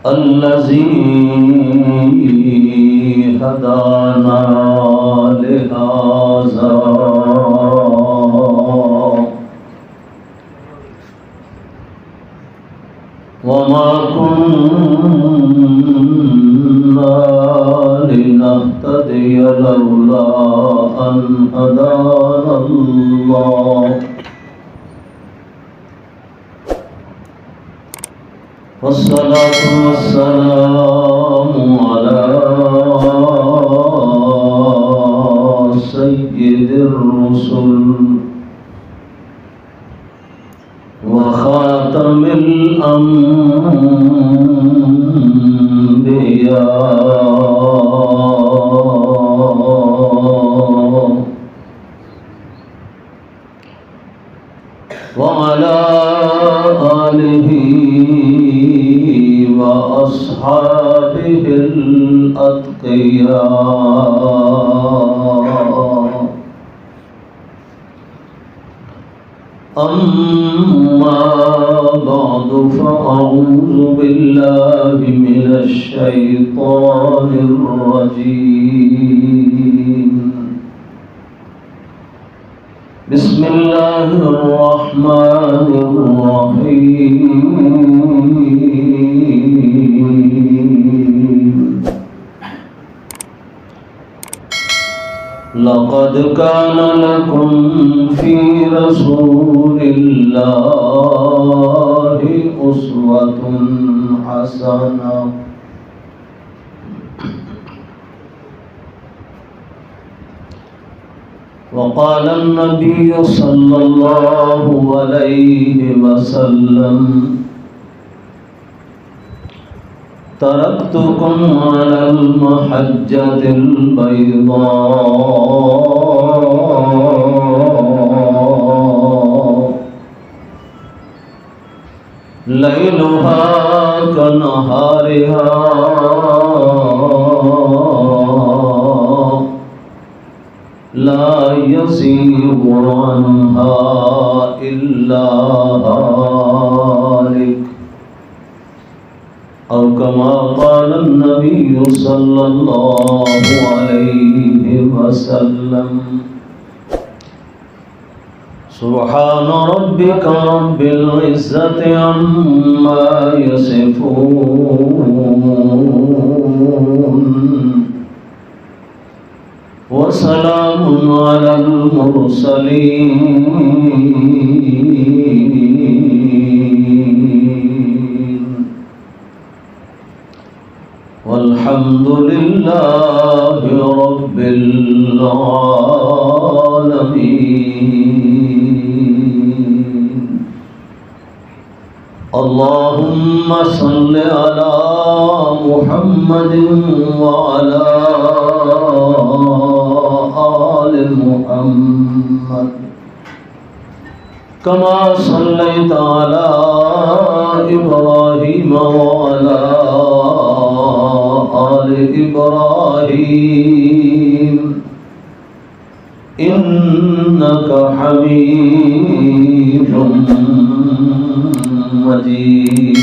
الذي هدانا لهذا وما كنا لنهتدي لولا أن هدانا الله والصلاة والسلام على سيد الرسل وخاتم الأنبياء وعلى آله وأصحابه الأتقياء أما بعد فأعوذ بالله من الشيطان الرجيم بسم الله الرحمن الرحيم لقد كان لكم في رسول الله أسوة حسنة وقال النبي صلى الله عليه وسلم تركتكم على المحجة البيضاء ليلها كنهارها لا يزيغ عنها إلا هالك أو كما قال النبي صلى الله عليه وسلم سبحان ربك رب العزة عما يصفون وسلام على المرسلين والحمد لله رب العالمين اللهم صل على محمد وعلى آل محمد كما صليت على إبراهيم وعلى آل إبراهيم إنك حميد مجيد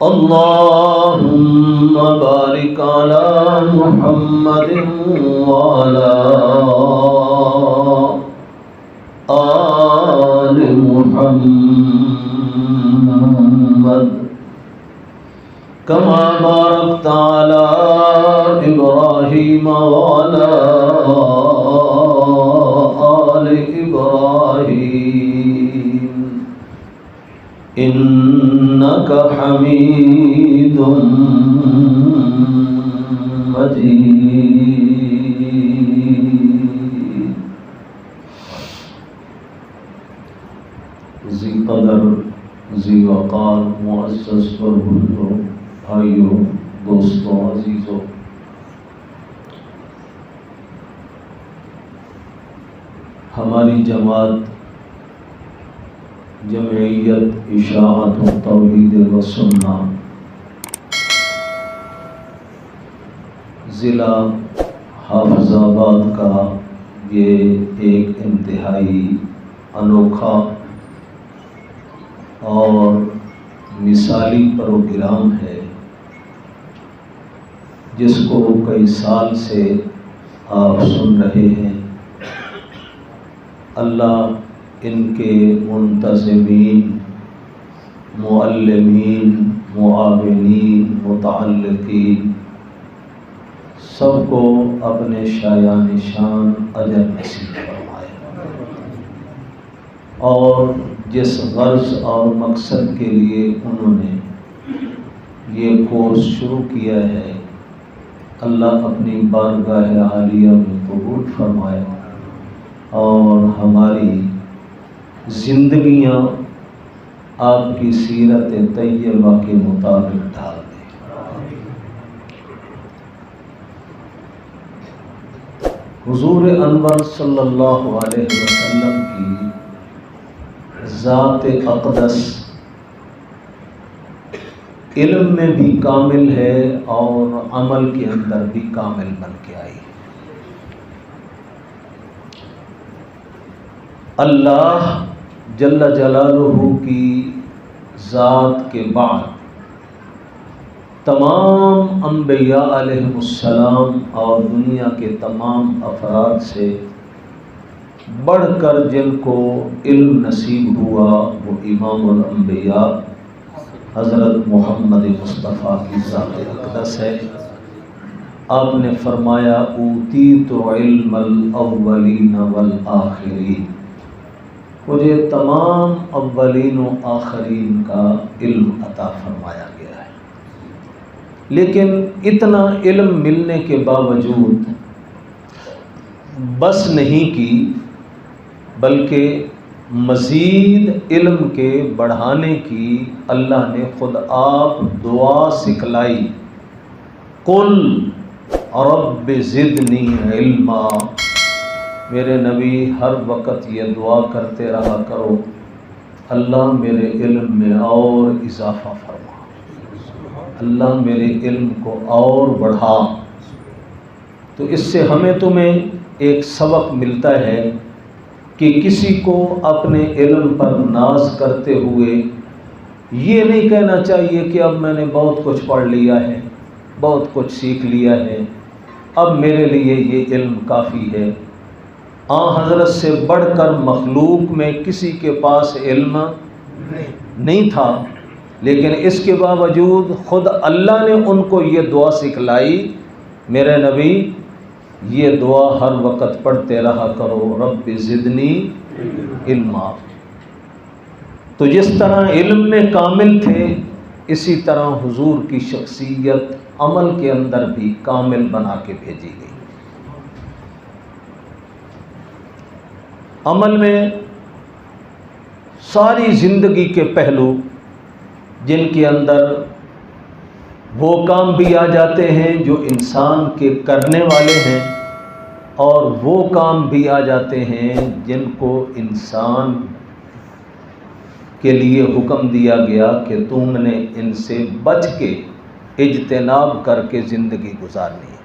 اللهم بارك على محمد وعلى آل محمد كما باركت على إبراهيم وعلى آل إبراهيم إنك حميد مجيد ذی قدر ذی وقار معزز بربندوں بھائیوں دوستوں عزیزوں، ہماری جماعت جمعیت اشاعت و توحید و سنہ ضلع حافظ آباد کا یہ ایک انتہائی انوکھا سالی پروگرام ہے جس کو کئی سال سے آپ سن رہے ہیں۔ اللہ ان کے منتظمین، معلمین، معاونین، متعلقین سب کو اپنے شایان شان اجر نصیب فرمائے، اور جس غرض اور مقصد کے لیے انہوں نے یہ کورس شروع کیا ہے، اللہ اپنی بارگاہ عالیہ میں قبول فرمائے اور ہماری زندگیاں آپ کی سیرت طیبہ کے مطابق ڈال دے۔ حضور انور صلی اللہ علیہ وسلم کی ذات اقدس علم میں بھی کامل ہے اور عمل کے اندر بھی کامل بن کے آئی۔ اللہ جل جلالہ کی ذات کے بعد تمام انبیاء علیہ السلام اور دنیا کے تمام افراد سے بڑھ کر جن کو علم نصیب ہوا وہ امام الانبیاء حضرت محمد مصطفیٰ کی ذات اقدس ہے۔ آپ نے فرمایا اوتیت علم الاولین والآخرین، مجھے تمام اولین و آخرین کا علم عطا فرمایا گیا ہے۔ لیکن اتنا علم ملنے کے باوجود بس نہیں کی، بلکہ مزید علم کے بڑھانے کی اللہ نے خود آپ دعا سکھلائی، قل رب زدنی علما۔ میرے نبی ہر وقت یہ دعا کرتے رہا کرو، اللہ میرے علم میں اور اضافہ فرما، اللہ میرے علم کو اور بڑھا۔ تو اس سے ہمیں تمہیں ایک سبق ملتا ہے کہ کسی کو اپنے علم پر ناز کرتے ہوئے یہ نہیں کہنا چاہیے کہ اب میں نے بہت کچھ پڑھ لیا ہے، بہت کچھ سیکھ لیا ہے، اب میرے لیے یہ علم کافی ہے۔ حضرت سے بڑھ کر مخلوق میں کسی کے پاس علم نہیں تھا، لیکن اس کے باوجود خود اللہ نے ان کو یہ دعا سکھلائی، میرے نبی یہ دعا ہر وقت پڑھتے رہا کرو، رب زدنی علما۔ تو جس طرح علم میں کامل تھے، اسی طرح حضور کی شخصیت عمل کے اندر بھی کامل بنا کے بھیجی گئی۔ عمل میں ساری زندگی کے پہلو جن کے اندر وہ کام بھی آ جاتے ہیں جو انسان کے کرنے والے ہیں، اور وہ کام بھی آ جاتے ہیں جن کو انسان کے لیے حکم دیا گیا کہ تم نے ان سے بچ کے اجتناب کر کے زندگی گزارنی ہے۔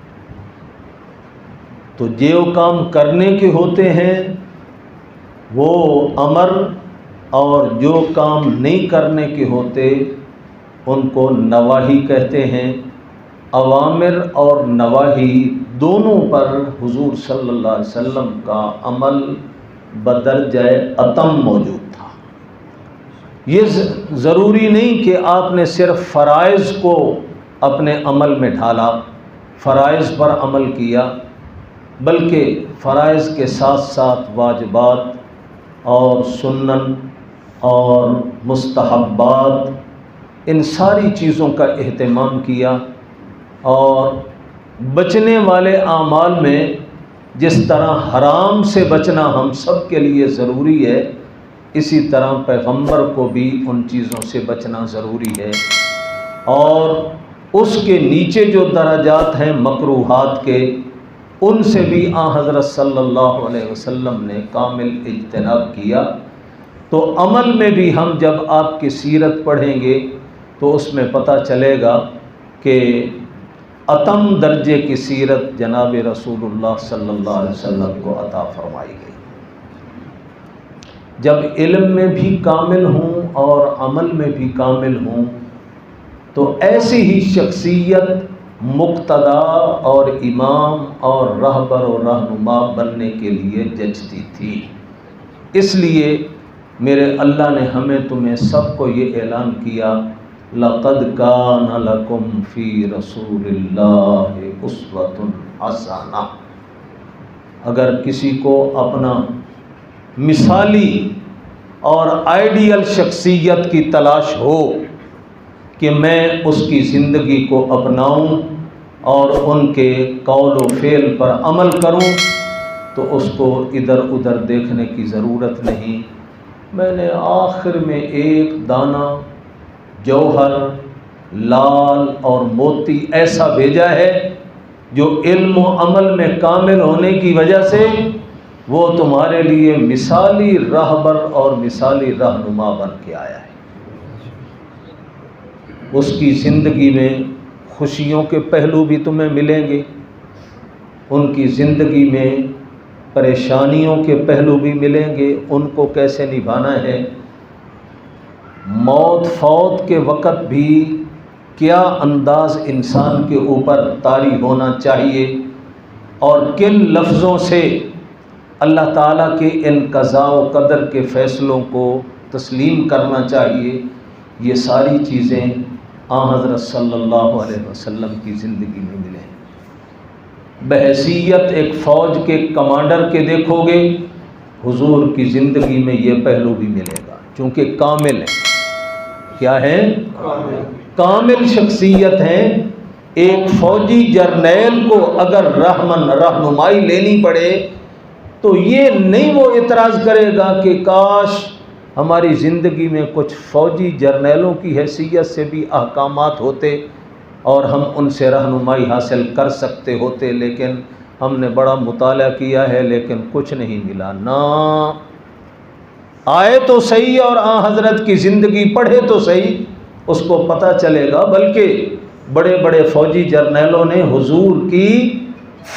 تو جو کام کرنے کے ہوتے ہیں وہ امر، اور جو کام نہیں کرنے کے ہوتے ان کو نواہی کہتے ہیں۔ اوامر اور نواہی دونوں پر حضور صلی اللہ علیہ وسلم کا عمل بدرجہ اتم موجود تھا۔ یہ ضروری نہیں کہ آپ نے صرف فرائض کو اپنے عمل میں ڈھالا، فرائض پر عمل کیا، بلکہ فرائض کے ساتھ ساتھ واجبات اور سنن اور مستحبات، ان ساری چیزوں کا اہتمام کیا۔ اور بچنے والے اعمال میں جس طرح حرام سے بچنا ہم سب کے لیے ضروری ہے، اسی طرح پیغمبر کو بھی ان چیزوں سے بچنا ضروری ہے، اور اس کے نیچے جو درجات ہیں مکروہات کے، ان سے بھی حضرت صلی اللہ علیہ وسلم نے کامل اجتناب کیا۔ تو عمل میں بھی ہم جب آپ کی سیرت پڑھیں گے تو اس میں پتہ چلے گا کہ اتم درجے کی سیرت جناب رسول اللہ صلی اللہ علیہ وسلم کو عطا فرمائی گئی۔ جب علم میں بھی کامل ہوں اور عمل میں بھی کامل ہوں تو ایسی ہی شخصیت مقتدا اور امام اور رہبر و رہنما بننے کے لیے جچتی تھی۔ اس لیے میرے اللہ نے ہمیں تمہیں سب کو یہ اعلان کیا، لَقَدْ كَانَ لَكُمْ فِي رَسُولِ اللَّهِ أُسْوَةٌ حَسَنَةٌ۔ اگر کسی کو اپنا مثالی اور آئیڈیل شخصیت کی تلاش ہو کہ میں اس کی زندگی کو اپناؤں اور ان کے قول و فعل پر عمل کروں، تو اس کو ادھر ادھر دیکھنے کی ضرورت نہیں۔ میں نے آخر میں ایک دانہ جوہر لال اور موتی ایسا بھیجا ہے جو علم و عمل میں کامل ہونے کی وجہ سے وہ تمہارے لیے مثالی رہبر اور مثالی رہنما بن کے آیا ہے۔ اس کی زندگی میں خوشیوں کے پہلو بھی تمہیں ملیں گے، ان کی زندگی میں پریشانیوں کے پہلو بھی ملیں گے، ان کو کیسے نبھانا ہے، موت فوت کے وقت بھی کیا انداز انسان کے اوپر طاری ہونا چاہیے اور کن لفظوں سے اللہ تعالیٰ کے ان قضاء و قدر کے فیصلوں کو تسلیم کرنا چاہیے، یہ ساری چیزیں حضرت صلی اللہ علیہ وسلم کی زندگی میں ملیں۔ بحیثیت ایک فوج کے کمانڈر کے دیکھو گے، حضور کی زندگی میں یہ پہلو بھی ملے گا، چونکہ کامل ہے۔ کیا ہے؟ کامل شخصیت ہے۔ ایک فوجی جرنیل کو اگر رہنمائی لینی پڑے تو یہ نہیں وہ اعتراض کرے گا کہ کاش ہماری زندگی میں کچھ فوجی جرنیلوں کی حیثیت سے بھی احکامات ہوتے اور ہم ان سے رہنمائی حاصل کر سکتے ہوتے، لیکن ہم نے بڑا مطالعہ کیا ہے لیکن کچھ نہیں ملا۔ نہ آئے تو صحیح اور حضرت کی زندگی پڑھے تو صحیح، اس کو پتہ چلے گا۔ بلکہ بڑے بڑے فوجی جرنیلوں نے حضور کی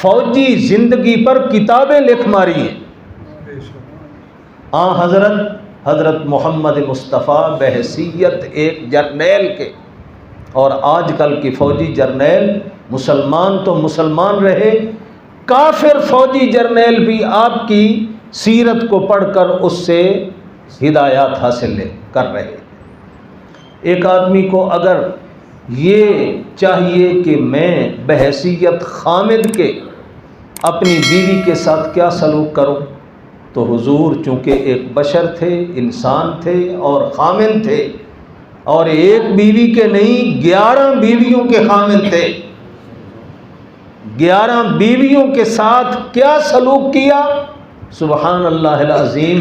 فوجی زندگی پر کتابیں لکھ ماری ہیں۔ حضرت محمد مصطفیٰ بحیثیت ایک جرنیل کے، اور آج کل کی فوجی جرنیل مسلمان تو مسلمان رہے، کافر فوجی جرنیل بھی آپ کی سیرت کو پڑھ کر اس سے ہدایات حاصل کر رہے۔ ایک آدمی کو اگر یہ چاہیے کہ میں بحیثیت خامد کے اپنی بیوی کے ساتھ کیا سلوک کروں، تو حضور چونکہ ایک بشر تھے، انسان تھے اور خامد تھے، اور ایک بیوی کے نہیں 11 بیویوں کے خامد تھے۔ 11 بیویوں کے ساتھ کیا سلوک کیا، سبحان اللہ العظیم۔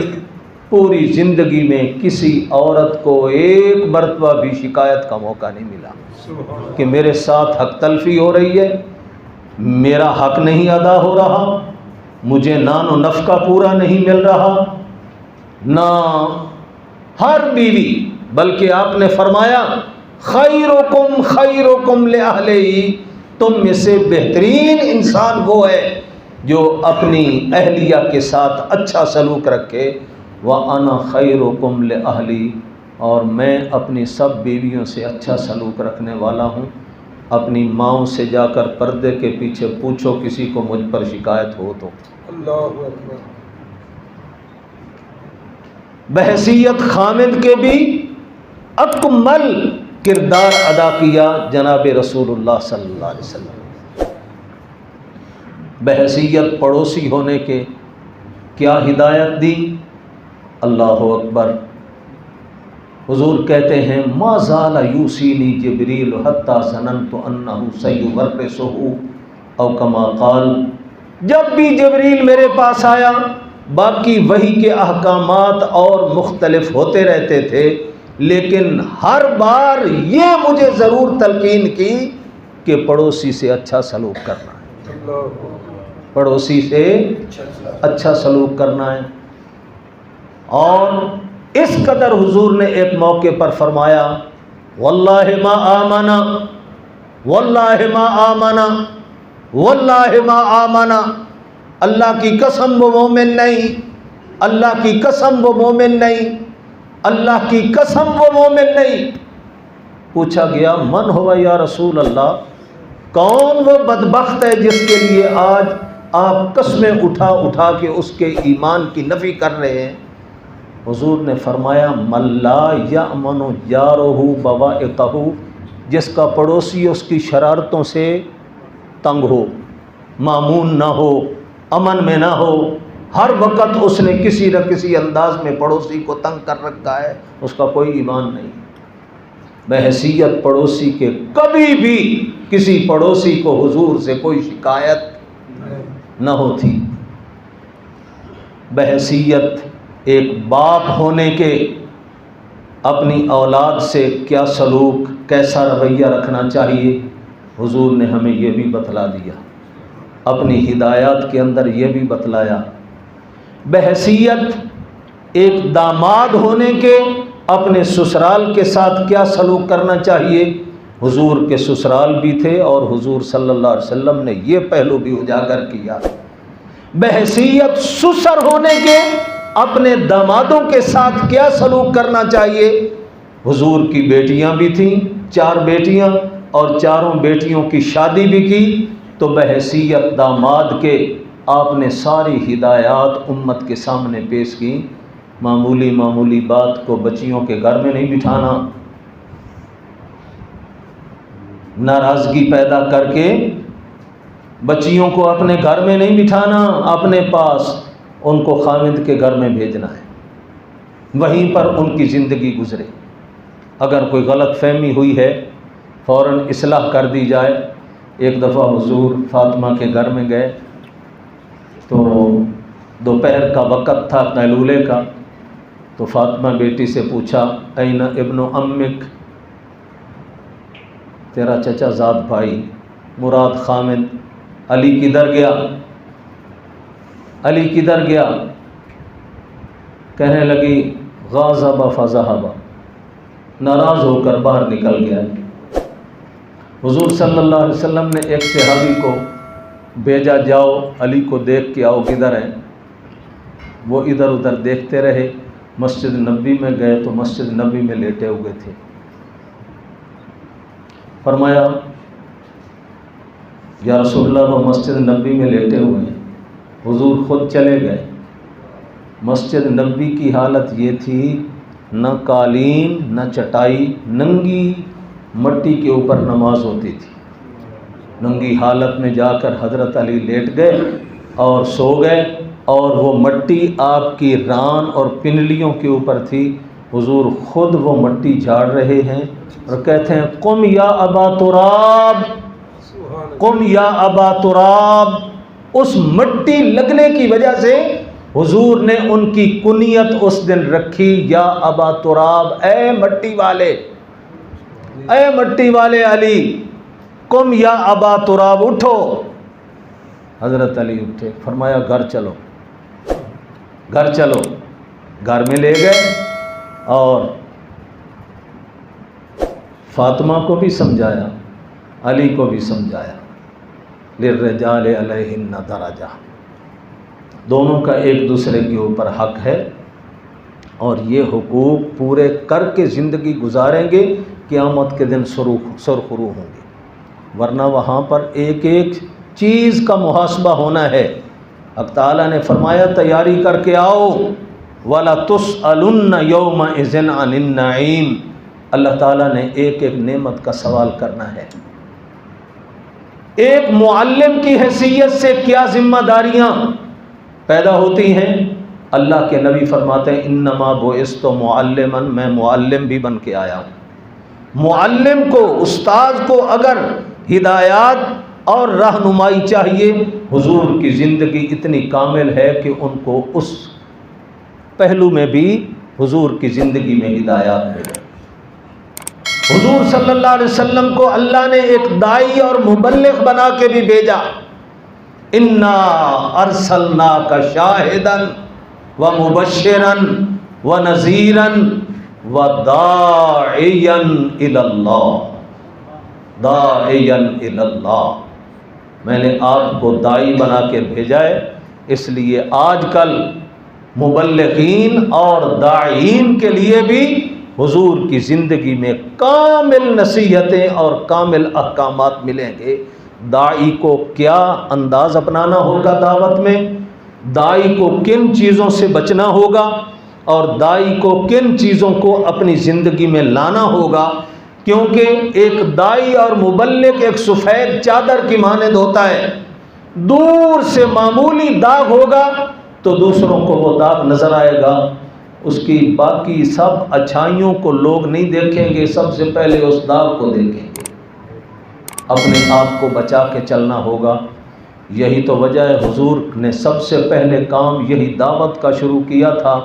پوری زندگی میں کسی عورت کو ایک مرتبہ بھی شکایت کا موقع نہیں ملا کہ میرے ساتھ حق تلفی ہو رہی ہے، میرا حق نہیں ادا ہو رہا، مجھے نان و نفقہ پورا نہیں مل رہا۔ نہ ہر بیوی، بلکہ آپ نے فرمایا خیرکم خیرکم لأہلہ، تم میں سے بہترین انسان وہ ہے جو اپنی اہلیہ کے ساتھ اچھا سلوک رکھے۔ وَأَنَا خَيْرُكُمْ لِأَهْلِي، اور میں اپنی سب بیویوں سے اچھا سلوک رکھنے والا ہوں۔ اپنی ماؤں سے جا کر پردے کے پیچھے پوچھو کسی کو مجھ پر شکایت ہو تو۔ اللہ اکبر۔ بحیثیت خامد کے بھی اکمل کردار ادا کیا جناب رسول اللہ صلی اللہ علیہ وسلم۔ بحیثیت پڑوسی ہونے کے کیا ہدایت دی، اللہ اکبر۔ حضور کہتے ہیں ما زال یوصینی جبریل حتی ظننت انہ سیورثہ، او کما قال، جب بھی جبریل میرے پاس آیا، باقی وحی کے احکامات اور مختلف ہوتے رہتے تھے، لیکن ہر بار یہ مجھے ضرور تلقین کی کہ پڑوسی سے اچھا سلوک کرنا ہے، پڑوسی سے اچھا سلوک کرنا ہے۔ اور اس قدر حضور نے ایک موقع پر فرمایا واللہ ما آمنا، واللہ ما آمنا، واللہ ما آمنا، اللہ کی قسم وہ مومن نہیں، اللہ کی قسم وہ مومن نہیں، اللہ کی قسم وہ مومن نہیں۔ پوچھا گیا من ہوا یا رسول اللہ، کون وہ بدبخت ہے جس کے لیے آج آپ قسمیں اٹھا اٹھا کے اس کے ایمان کی نفی کر رہے ہیں؟ حضور نے فرمایا من لا یأمن جارہ بوائقہ، جس کا پڑوسی اس کی شرارتوں سے تنگ ہو، مامون نہ ہو، امن میں نہ ہو، ہر وقت اس نے کسی نہ کسی انداز میں پڑوسی کو تنگ کر رکھا ہے، اس کا کوئی ایمان نہیں۔ بحیثیت پڑوسی کے کبھی بھی کسی پڑوسی کو حضور سے کوئی شکایت نہ ہوتی۔ بحیثیت ایک باپ ہونے کے اپنی اولاد سے کیا سلوک، کیسا رویہ رکھنا چاہیے، حضور نے ہمیں یہ بھی بتلا دیا، اپنی ہدایات کے اندر یہ بھی بتلایا۔ بحیثیت ایک داماد ہونے کے اپنے سسرال کے ساتھ کیا سلوک کرنا چاہیے، حضور کے سسرال بھی تھے اور حضور صلی اللہ علیہ وسلم نے یہ پہلو بھی اجاگر کیا۔ بحیثیت سسر ہونے کے اپنے دامادوں کے ساتھ کیا سلوک کرنا چاہیے، حضور کی بیٹیاں بھی تھیں، 4 بیٹیاں، اور 4 بیٹیوں کی شادی بھی کی، تو بحیثیت داماد کے آپ نے ساری ہدایات امت کے سامنے پیش کی۔ معمولی معمولی بات کو بچیوں کے گھر میں نہیں بٹھانا، ناراضگی پیدا کر کے بچیوں کو اپنے گھر میں نہیں بٹھانا، اپنے پاس ان کو خاوند کے گھر میں بھیجنا ہے، وہیں پر ان کی زندگی گزرے۔ اگر کوئی غلط فہمی ہوئی ہے فوراً اصلاح کر دی جائے۔ ایک دفعہ حضور فاطمہ کے گھر میں گئے تو دوپہر کا وقت تھا، قیلولے کا، تو فاطمہ بیٹی سے پوچھا این ابن امک، تیرا چچا زاد بھائی مراد خامد علی کدھر گیا، علی کدھر گیا؟ کہنے لگی غاضب فذهب، ناراض ہو کر باہر نکل گیا۔ حضور صلی اللہ علیہ وسلم نے ایک صحابی کو بھیجا، جاؤ علی کو دیکھ کے آؤ کدھر ہے۔ وہ ادھر ادھر دیکھتے رہے، مسجد نبوی میں گئے تو مسجد نبوی میں لیٹے ہوئے تھے۔ فرمایا یا رسول اللہ وہ مسجد نبوی میں لیٹے ہوئے ہیں۔ حضور خود چلے گئے۔ مسجد نبوی کی حالت یہ تھی، نہ قالین نہ چٹائی، ننگی مٹی کے اوپر نماز ہوتی تھی۔ ننگی حالت میں جا کر حضرت علی لیٹ گئے اور سو گئے، اور وہ مٹی آپ کی ران اور پنڈلیوں کے اوپر تھی۔ حضور خود وہ مٹی جھاڑ رہے ہیں اور کہتے ہیں قم یا ابا تراب، قم یا ابا تراب۔ اس مٹی لگنے کی وجہ سے حضور نے ان کی کنیت اس دن رکھی یا ابا تراب، اے مٹی والے، اے مٹی والے علی، قم یا ابا تراب، اٹھو۔ حضرت علی اٹھے، فرمایا گھر چلو، گھر چلو۔ گھر میں لے گئے اور فاطمہ کو بھی سمجھایا، علی کو بھی سمجھایا، للرجال علیہن درجہ، دونوں کا ایک دوسرے کے اوپر حق ہے، اور یہ حقوق پورے کر کے زندگی گزاریں گے، قیامت کے دن سرخرو ہوں گے، ورنہ وہاں پر ایک ایک چیز کا محاسبہ ہونا ہے۔ حق تعالیٰ نے فرمایا تیاری کر کے آؤ، وَلَتُسْأَلُنَّ يَوْمَئِذٍ عَنِ النَّعِيمِ، اللہ تعالیٰ نے ایک ایک نعمت کا سوال کرنا ہے۔ ایک معلم کی حیثیت سے کیا ذمہ داریاں پیدا ہوتی ہیں؟ اللہ کے نبی فرماتے ہیں انما بعثت معلما، میں معلم بھی بن کے آیا ہوں۔ معلم کو، استاد کو اگر ہدایات اور رہنمائی چاہیے، حضور کی زندگی اتنی کامل ہے کہ ان کو اس پہلو میں بھی حضور کی زندگی میں ہدایات ملے۔ حضور صلی اللہ علیہ وسلم کو اللہ نے ایک داعی اور مبلغ بنا کے بھی بھیجا، انا ارسلناک شاہدا ومبشرا ونذیرا وداعیا الی اللہ، داعیا الی اللہ، میں نے آپ کو داعی بنا کے بھیجا ہے۔ اس لیے آج کل مبلغین اور داعین کے لیے بھی حضور کی زندگی میں کامل نصیحتیں اور کامل احکامات ملیں گے۔ داعی کو کیا انداز اپنانا ہوگا دعوت میں، داعی کو کن چیزوں سے بچنا ہوگا، اور داعی کو کن چیزوں کو اپنی زندگی میں لانا ہوگا، کیونکہ ایک داعی اور مبلغ ایک سفید چادر کی مانند ہوتا ہے۔ دور سے معمولی داغ ہوگا تو دوسروں کو وہ داغ نظر آئے گا، اس کی باقی سب اچھائیوں کو لوگ نہیں دیکھیں گے، سب سے پہلے اس داغ کو دیکھیں گے۔ اپنے آپ کو بچا کے چلنا ہوگا۔ یہی تو وجہ ہے حضور نے سب سے پہلے کام یہی دعوت کا شروع کیا تھا،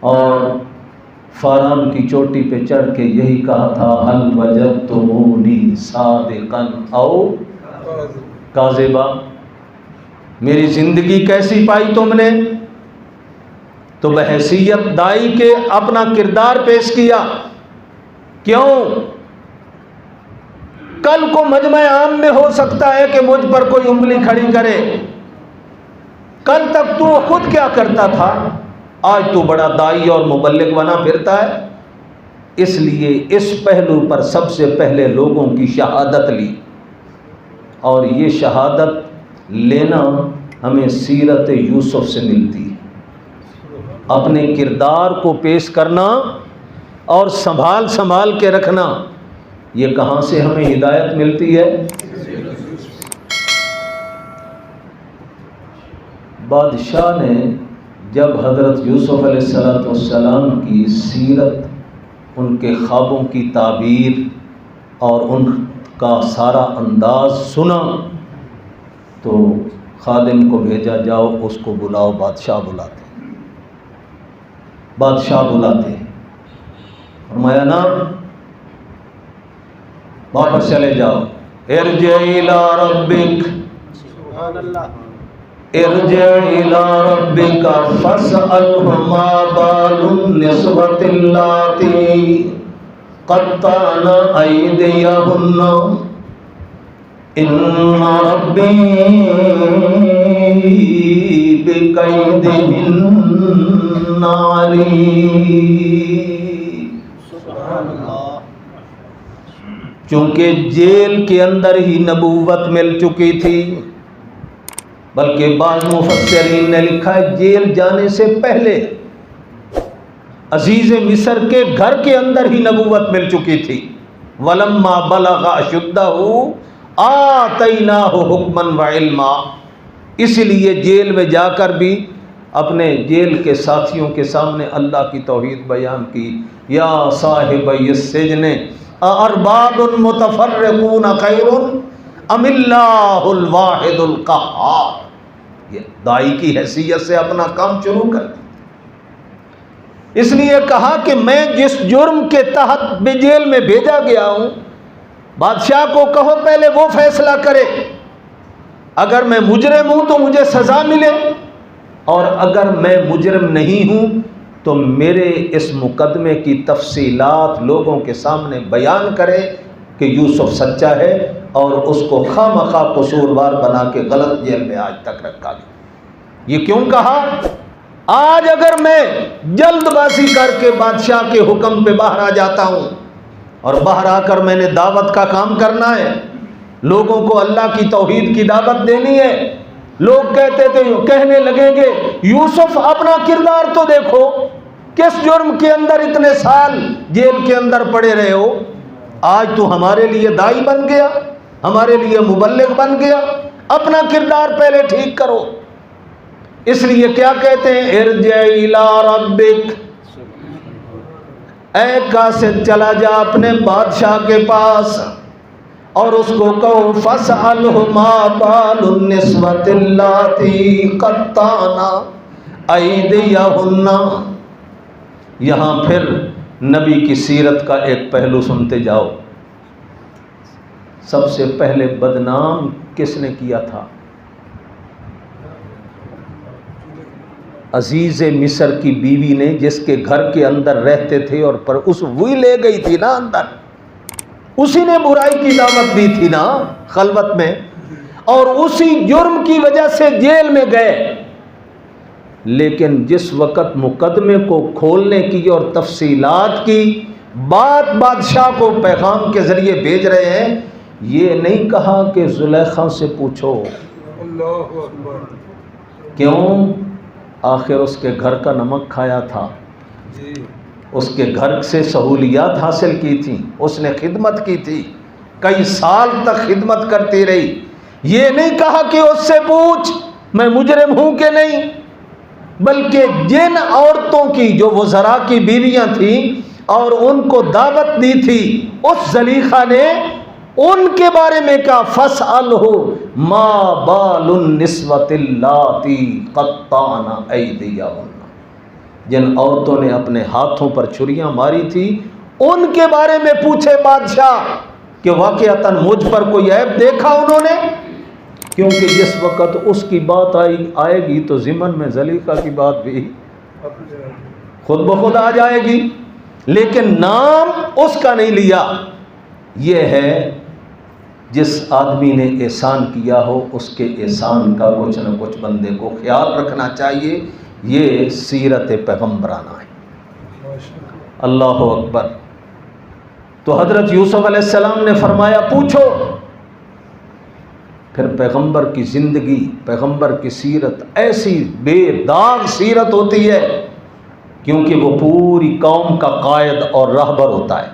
اور فاران کی چوٹی پہ چڑھ کے یہی کہا تھا، هل وجدتمونی صادقا او کاذبا، میری زندگی کیسی پائی تم نے؟ تو بحیثیت داعی کے اپنا کردار پیش کیا۔ کیوں؟ کل کو مجمع عام میں ہو سکتا ہے کہ مجھ پر کوئی انگلی کھڑی کرے، کل تک تو خود کیا کرتا تھا، آج تو بڑا داعی اور مبلغ بنا پھرتا ہے۔ اس لیے اس پہلو پر سب سے پہلے لوگوں کی شہادت لی، اور یہ شہادت لینا ہمیں سیرت یوسف سے ملتی ہے۔ اپنے کردار کو پیش کرنا اور سنبھال کے رکھنا، یہ کہاں سے ہمیں ہدایت ملتی ہے؟ بادشاہ نے جب حضرت یوسف علیہ السلام کی سیرت، ان کے خوابوں کی تعبیر اور ان کا سارا انداز سنا، تو خادم کو بھیجا، جاؤ اس کو بلاؤ۔ بادشاہ بلاتے فرمایا نا واپس چلے جاؤ، ارجع الی ربک، ارجع الی ربک فاسألہ ما بال النسوۃ اللاتی قطعن ایدیہن ان ربی بکیدہن علیم۔ چونکہ جیل کے اندر ہی نبوت مل چکی تھی، بلکہ بعض مفسرین نے لکھا ہے جیل جانے سے پہلے عزیز مصر کے گھر کے اندر ہی نبوت مل چکی تھی۔ وَلَمَّا بَلَغَ أَشُدَّهُ آتَيْنَاهُ حُكْمًا وَعِلْمًا، اس لیے جیل میں جا کر بھی اپنے جیل کے ساتھیوں کے سامنے اللہ کی توحید بیان کی۔ یا صاحبی السجن اارباب متفرقون خیر ام اللہ الواحد القہار، یہ داعی کی حیثیت سے اپنا کام شروع کر دیا۔ اس لیے کہا کہ میں جس جرم کے تحت جیل میں بھیجا گیا ہوں، بادشاہ کو کہو پہلے وہ فیصلہ کرے، اگر میں مجرم ہوں تو مجھے سزا ملے، اور اگر میں مجرم نہیں ہوں تو میرے اس مقدمے کی تفصیلات لوگوں کے سامنے بیان کرے کہ یوسف سچا ہے، اور اس کو خواہ مخواہ قصوروار بنا کے غلط جیل میں آج تک رکھا گیا۔ یہ کیوں کہا؟ آج اگر میں جلد بازی کر کے بادشاہ کے حکم پہ باہر آ جاتا ہوں، اور باہر آ کر میں نے دعوت کا کام کرنا ہے، لوگوں کو اللہ کی توحید کی دعوت دینی ہے، لوگ کہنے لگیں گے یوسف اپنا کردار تو دیکھو، کس جرم کے اندر اتنے سال جیل کے اندر پڑے رہے ہو، آج تو ہمارے لیے داعی بن گیا، ہمارے لیے مبلغ بن گیا، اپنا کردار پہلے ٹھیک کرو۔ اس لیے کیا کہتے ہیں، ارجع الی ربک، اے قاصد چلا جا اپنے بادشاہ کے پاس اور اس کو کہو فاسألہ ما بال النسوۃ اللاتی قطعن ایدیہن۔ یہاں پھر نبی کی سیرت کا ایک پہلو سنتے جاؤ۔ سب سے پہلے بدنام کس نے کیا تھا؟ عزیز مصر کی بیوی نے، جس کے گھر کے اندر رہتے تھے، اور پر اس وہی لے گئی تھی نا اندر، اسی نے برائی کی دعوت دی تھی نا خلوت میں، اور اسی جرم کی وجہ سے جیل میں گئے۔ لیکن جس وقت مقدمے کو کھولنے کی اور تفصیلات کی بات بادشاہ کو پیغام کے ذریعے بھیج رہے ہیں، یہ نہیں کہا کہ زلیخا سے پوچھو۔ اللہ اکبر۔ کیوں؟ آخر اس کے گھر کا نمک کھایا تھا، جی اس کے گھر سے سہولیات حاصل کی تھی، اس نے خدمت کی تھی، کئی سال تک خدمت کرتی رہی۔ یہ نہیں کہا کہ اس سے پوچھ میں مجرم ہوں کہ نہیں، بلکہ جن عورتوں کی جو وزراء کی بیویاں تھیں اور ان کو دعوت دی تھی، اس زلیخا نے ان کے بارے میں کہا فَاسْأَلْهُ مَا بَالُ النِّسْوَةِ اللَّاتِي قَطَّعْنَ أَيْدِيَهُنَّ، جن عورتوں نے اپنے ہاتھوں پر چھریاں ماری تھی ان کے بارے میں پوچھے بادشاہ کہ واقعتاً مجھ پر کوئی عیب دیکھا انہوں نے، کیونکہ جس وقت اس کی بات آئے گی تو ضمن میں زلیخا کی بات بھی خود بخود آ جائے گی، لیکن نام اس کا نہیں لیا۔ یہ ہے جس آدمی نے احسان کیا ہو اس کے احسان کا کچھ نہ کچھ بندے کو خیال رکھنا چاہیے، یہ سیرت پیغمبرانہ ہے۔ اللہ اکبر۔ تو حضرت یوسف علیہ السلام نے فرمایا پوچھو۔ پھر پیغمبر کی زندگی، پیغمبر کی سیرت ایسی بے داغ سیرت ہوتی ہے کیونکہ وہ پوری قوم کا قائد اور رہبر ہوتا ہے۔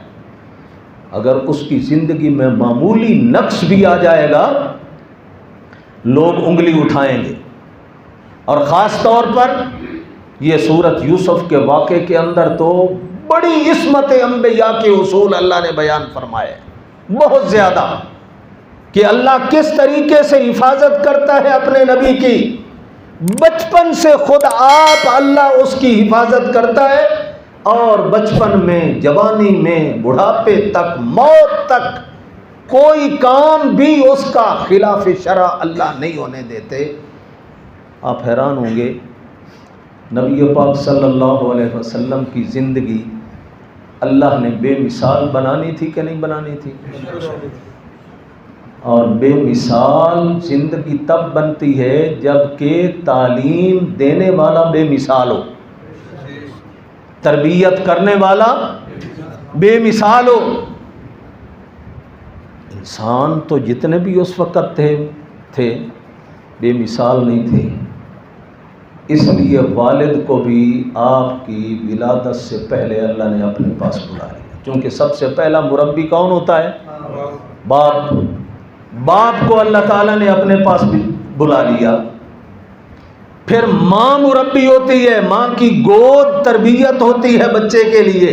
اگر اس کی زندگی میں معمولی نقص بھی آ جائے گا لوگ انگلی اٹھائیں گے، اور خاص طور پر یہ سورت یوسف کے واقعے کے اندر تو بڑی عصمت انبیاء کے اصول اللہ نے بیان فرمائے، بہت زیادہ، کہ اللہ کس طریقے سے حفاظت کرتا ہے اپنے نبی کی، بچپن سے خود آپ اللہ اس کی حفاظت کرتا ہے، اور بچپن میں، جوانی میں، بڑھاپے تک، موت تک کوئی کام بھی اس کا خلاف شرع اللہ نہیں ہونے دیتے۔ آپ حیران ہوں گے نبی پاک صلی اللہ علیہ وسلم کی زندگی اللہ نے بے مثال بنانی تھی کہ نہیں بنانی تھی؟ اور بے مثال زندگی تب بنتی ہے جب کہ تعلیم دینے والا بے مثال ہو، تربیت کرنے والا بے مثال ہو۔ انسان تو جتنے بھی اس وقت تھے بے مثال نہیں تھے، اس لیے والد کو بھی آپ کی ولادت سے پہلے اللہ نے اپنے پاس بلا لیا، کیونکہ سب سے پہلا مربی کون ہوتا ہے؟ باپ۔ باپ کو اللہ تعالیٰ نے اپنے پاس بلا لیا۔ پھر ماں مربی ہوتی ہے، ماں کی گود تربیت ہوتی ہے بچے کے لیے،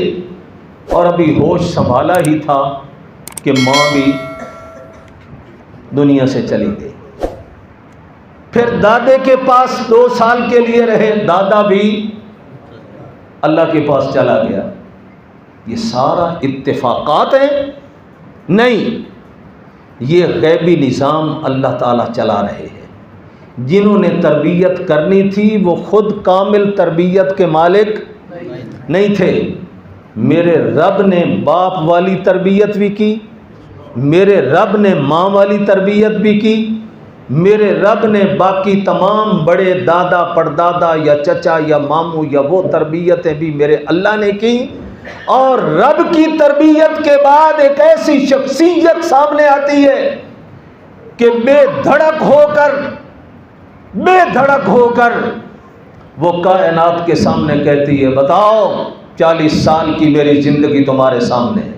اور ابھی ہوش سنبھالا ہی تھا کہ ماں بھی دنیا سے چلی گئی۔ پھر دادے کے پاس 2 سال کے لیے رہے، دادا بھی اللہ کے پاس چلا گیا۔ یہ سارا اتفاقات ہیں؟ نہیں، یہ غیبی نظام اللہ تعالیٰ چلا رہے ہیں۔ جنہوں نے تربیت کرنی تھی وہ خود کامل تربیت کے مالک نہیں تھے۔ میرے رب نے باپ والی تربیت بھی کی، میرے رب نے ماں والی تربیت بھی کی، میرے رب نے باقی تمام بڑے دادا پردادا یا چچا یا ماموں یا وہ تربیتیں بھی میرے اللہ نے کی۔ اور رب کی تربیت کے بعد ایک ایسی شخصیت سامنے آتی ہے کہ بے دھڑک ہو کر وہ کائنات کے سامنے کہتی ہے بتاؤ 40 سال کی میری زندگی تمہارے سامنے ہے،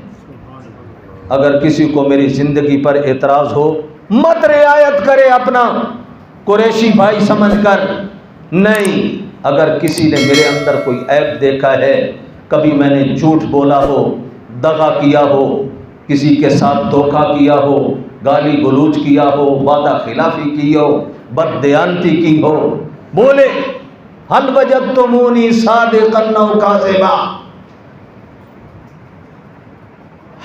اگر کسی کو میری زندگی پر اعتراض ہو مت رعایت کرے اپنا قریشی بھائی سمجھ کر، نہیں، اگر کسی نے میرے اندر کوئی عیب دیکھا ہے، کبھی میں نے جھوٹ بولا ہو، دغا کیا ہو، کسی کے ساتھ دھوکہ کیا ہو، گالی گلوچ کیا ہو، وعدہ خلافی کی ہو، بد دیانتی کی ہو، بولے حل وجدتمونی صادقا او کاذبا۔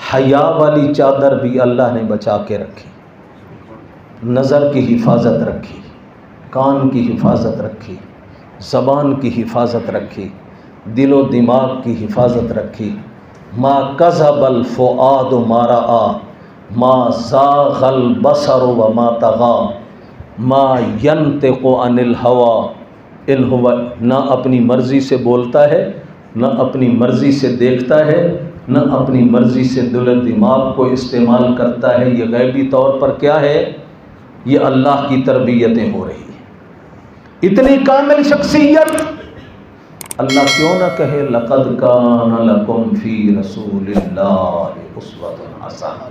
حیا والی چادر بھی اللہ نے بچا کے رکھی، نظر کی حفاظت رکھی، کان کی حفاظت رکھی، زبان کی حفاظت رکھی، دل و دماغ کی حفاظت رکھی۔ ما کذب الفؤاد ما رأى ما زاغ البصر وما طغى ما ينطق عن الهوى ان ہوا نہ اپنی مرضی سے بولتا ہے، نہ اپنی مرضی سے دیکھتا ہے، نہ اپنی مرضی سے دل و دماغ کو استعمال کرتا ہے۔ یہ غیبی طور پر کیا ہے؟ یہ اللہ کی تربیتیں ہو رہی ہیں۔ اتنی کامل شخصیت، اللہ کیوں نہ کہے لقد کان لکم فی رسول اللہ اسوۃ حسنہ،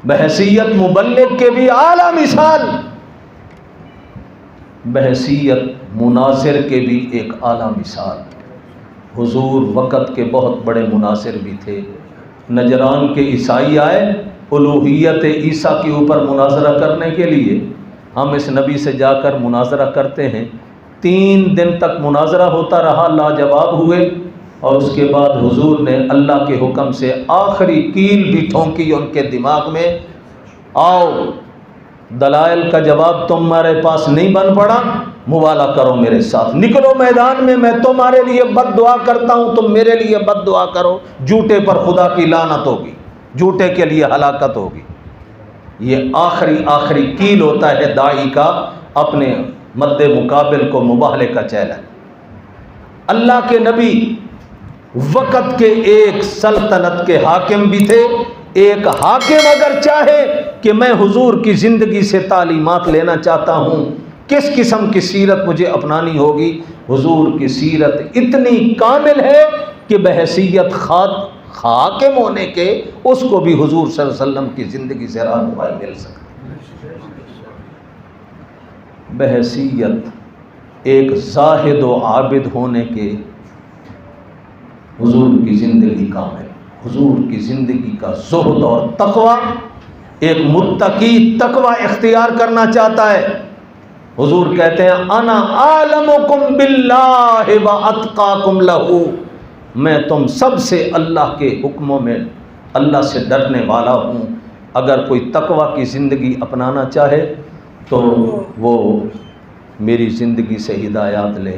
بحیثیت مبلغ کے بھی اعلیٰ مثال، بحیثیت مناصر کے بھی ایک اعلیٰ مثال۔ حضور وقت کے بہت بڑے مناصر بھی تھے۔ نجران کے عیسائی آئے الوہیت عیسیٰ کے اوپر مناظرہ کرنے کے لیے، ہم اس نبی سے جا کر مناظرہ کرتے ہیں۔ 3 دن تک مناظرہ ہوتا رہا، لاجواب ہوئے، اور اس کے بعد حضور نے اللہ کے حکم سے آخری کیل بھی ٹھونکی ان کے دماغ میں، آؤ دلائل کا جواب تمہارے پاس نہیں بن پڑا، موالہ کرو میرے ساتھ، نکلو میدان میں تمہارے لیے بد دعا کرتا ہوں، تم میرے لیے بد دعا کرو، جھوٹے پر خدا کی لعنت ہوگی، جھوٹے کے لیے ہلاکت ہوگی۔ یہ آخری کیل ہوتا ہے داعی کا اپنے مد مقابل کو مباہلے کا چیلنج۔ اللہ کے نبی وقت کے ایک سلطنت کے حاکم بھی تھے۔ ایک حاکم اگر چاہے کہ میں حضور کی زندگی سے تعلیمات لینا چاہتا ہوں، کس قسم کی سیرت مجھے اپنانی ہوگی، حضور کی سیرت اتنی کامل ہے کہ بحیثیت حاکم ہونے کے اس کو بھی حضور صلی اللہ علیہ وسلم کی زندگی سے رہنمائی مل سکتی۔ بحیثیت ایک زاہد و عابد ہونے کے حضور کی زندگی کامل، حضور کی زندگی کا زہد اور تقوی، ایک متقی تقوی اختیار کرنا چاہتا ہے۔ حضور کہتے ہیں انا اعلمکم باللہ واتقاکم لہ، میں تم سب سے اللہ کے حکموں میں اللہ سے ڈرنے والا ہوں۔ اگر کوئی تقوی کی زندگی اپنانا چاہے تو وہ میری زندگی سے ہدایات لے۔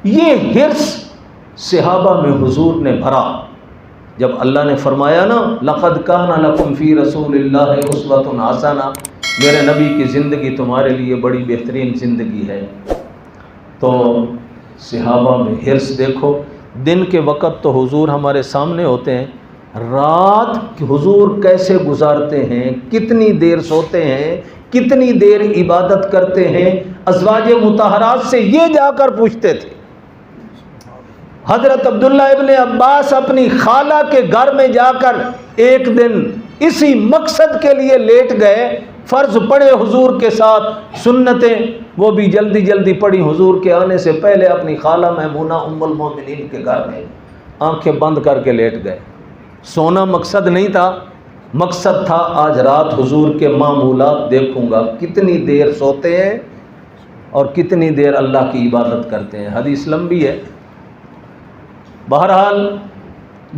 یہ حرص صحابہ میں حضور نے بھرا۔ جب اللہ نے فرمایا نا لقد کان لکم فی رسول اللہ اسوۃ حسنہ، میرے نبی کی زندگی تمہارے لیے بڑی بہترین زندگی ہے، تو صحابہ میں حرص دیکھو۔ دن کے وقت تو حضور ہمارے سامنے ہوتے ہیں، رات حضور کیسے گزارتے ہیں، کتنی دیر سوتے ہیں، کتنی دیر عبادت کرتے ہیں، ازواج مطہرات سے یہ جا کر پوچھتے تھے۔ حضرت عبداللہ ابن عباس اپنی خالہ کے گھر میں جا کر ایک دن اسی مقصد کے لیے لیٹ گئے، فرض پڑھے حضور کے ساتھ، سنتیں وہ بھی جلدی پڑھی حضور کے آنے سے پہلے اپنی خالہ میمونہ ام المومنین کے گھر میں، آنکھیں بند کر کے لیٹ گئے۔ سونا مقصد نہیں تھا، مقصد تھا آج رات حضور کے معمولات دیکھوں گا، کتنی دیر سوتے ہیں اور کتنی دیر اللہ کی عبادت کرتے ہیں۔ حدیث لمبی ہے، بہرحال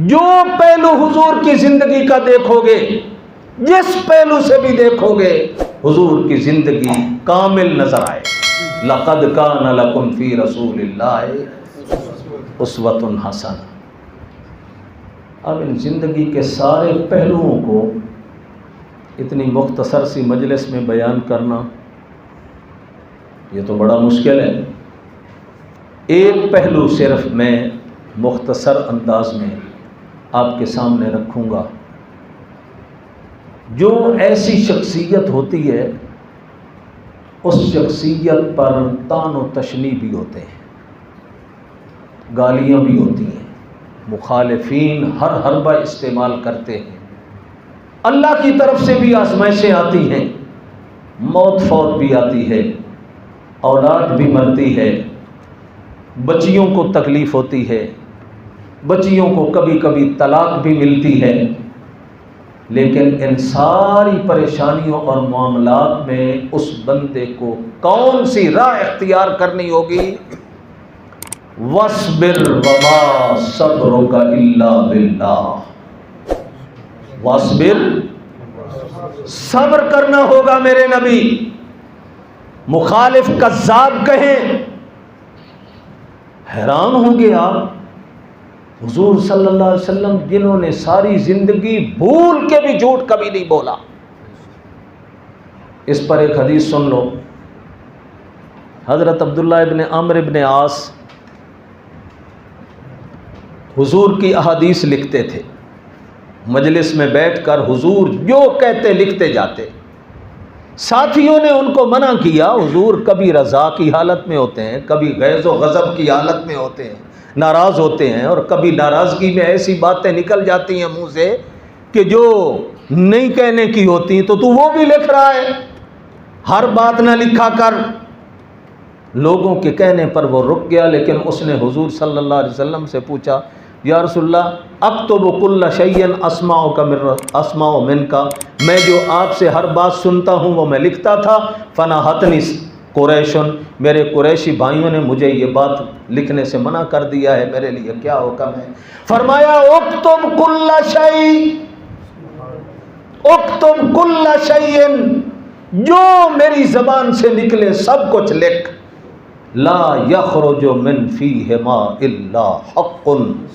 جو پہلو حضور کی زندگی کا دیکھو گے، جس پہلو سے بھی دیکھو گے، حضور کی زندگی کامل نظر آئے۔ لقد کان لکم فی رسول اللہ اسوۃ حسنہ۔ اب ان زندگی کے سارے پہلوؤں کو اتنی مختصر سی مجلس میں بیان کرنا یہ تو بڑا مشکل ہے۔ ایک پہلو صرف میں مختصر انداز میں آپ کے سامنے رکھوں گا۔ جو ایسی شخصیت ہوتی ہے اس شخصیت پر طعن و تشنیع بھی ہوتے ہیں، گالیاں بھی ہوتی ہیں، مخالفین ہر حربہ استعمال کرتے ہیں، اللہ کی طرف سے بھی آزمائشیں آتی ہیں، موت فوت بھی آتی ہے، اولاد بھی مرتی ہے، بچیوں کو تکلیف ہوتی ہے، بچیوں کو کبھی کبھی طلاق بھی ملتی ہے، لیکن ان ساری پریشانیوں اور معاملات میں اس بندے کو کون سی راہ اختیار کرنی ہوگی؟ وَاصْبِرْ وَمَا صَبْرُكَ إِلَّا بِاللَّهِ، وَاصْبِرْ، صبر کرنا ہوگا میرے نبی۔ مخالف کذاب کہیں، حیران ہوں گے آپ، حضور صلی اللہ علیہ وسلم جنہوں نے ساری زندگی بھول کے بھی جھوٹ کبھی نہیں بولا۔ اس پر ایک حدیث سن لو، حضرت عبداللہ ابن عمرو ابن عاص حضور کی احادیث لکھتے تھے، مجلس میں بیٹھ کر حضور جو کہتے لکھتے جاتے. ساتھیوں نے ان کو منع کیا، حضور کبھی رضا کی حالت میں ہوتے ہیں، کبھی غیظ و غضب کی حالت میں ہوتے ہیں، ناراض ہوتے ہیں، اور کبھی ناراضگی میں ایسی باتیں نکل جاتی ہیں منہ سے کہ جو نہیں کہنے کی ہوتی. تو وہ بھی لکھ رہا ہے، ہر بات نہ لکھا کر. لوگوں کے کہنے پر وہ رک گیا، لیکن اس نے حضور صلی اللہ علیہ وسلم سے پوچھا، یا رسول اللہ اکتب کل شیء اسمع منک، میں جو آپ سے ہر بات سنتا ہوں وہ میں لکھتا تھا. فنہتنی قریش، میرے قریشی بھائیوں نے مجھے یہ بات لکھنے سے منع کر دیا ہے، میرے لیے کیا حکم ہے؟ فرمایا اکتب کل شیء، اکتب کل شیء، جو میری زبان سے نکلے سب کچھ لکھ. لا یخرج من فیہما الا حق،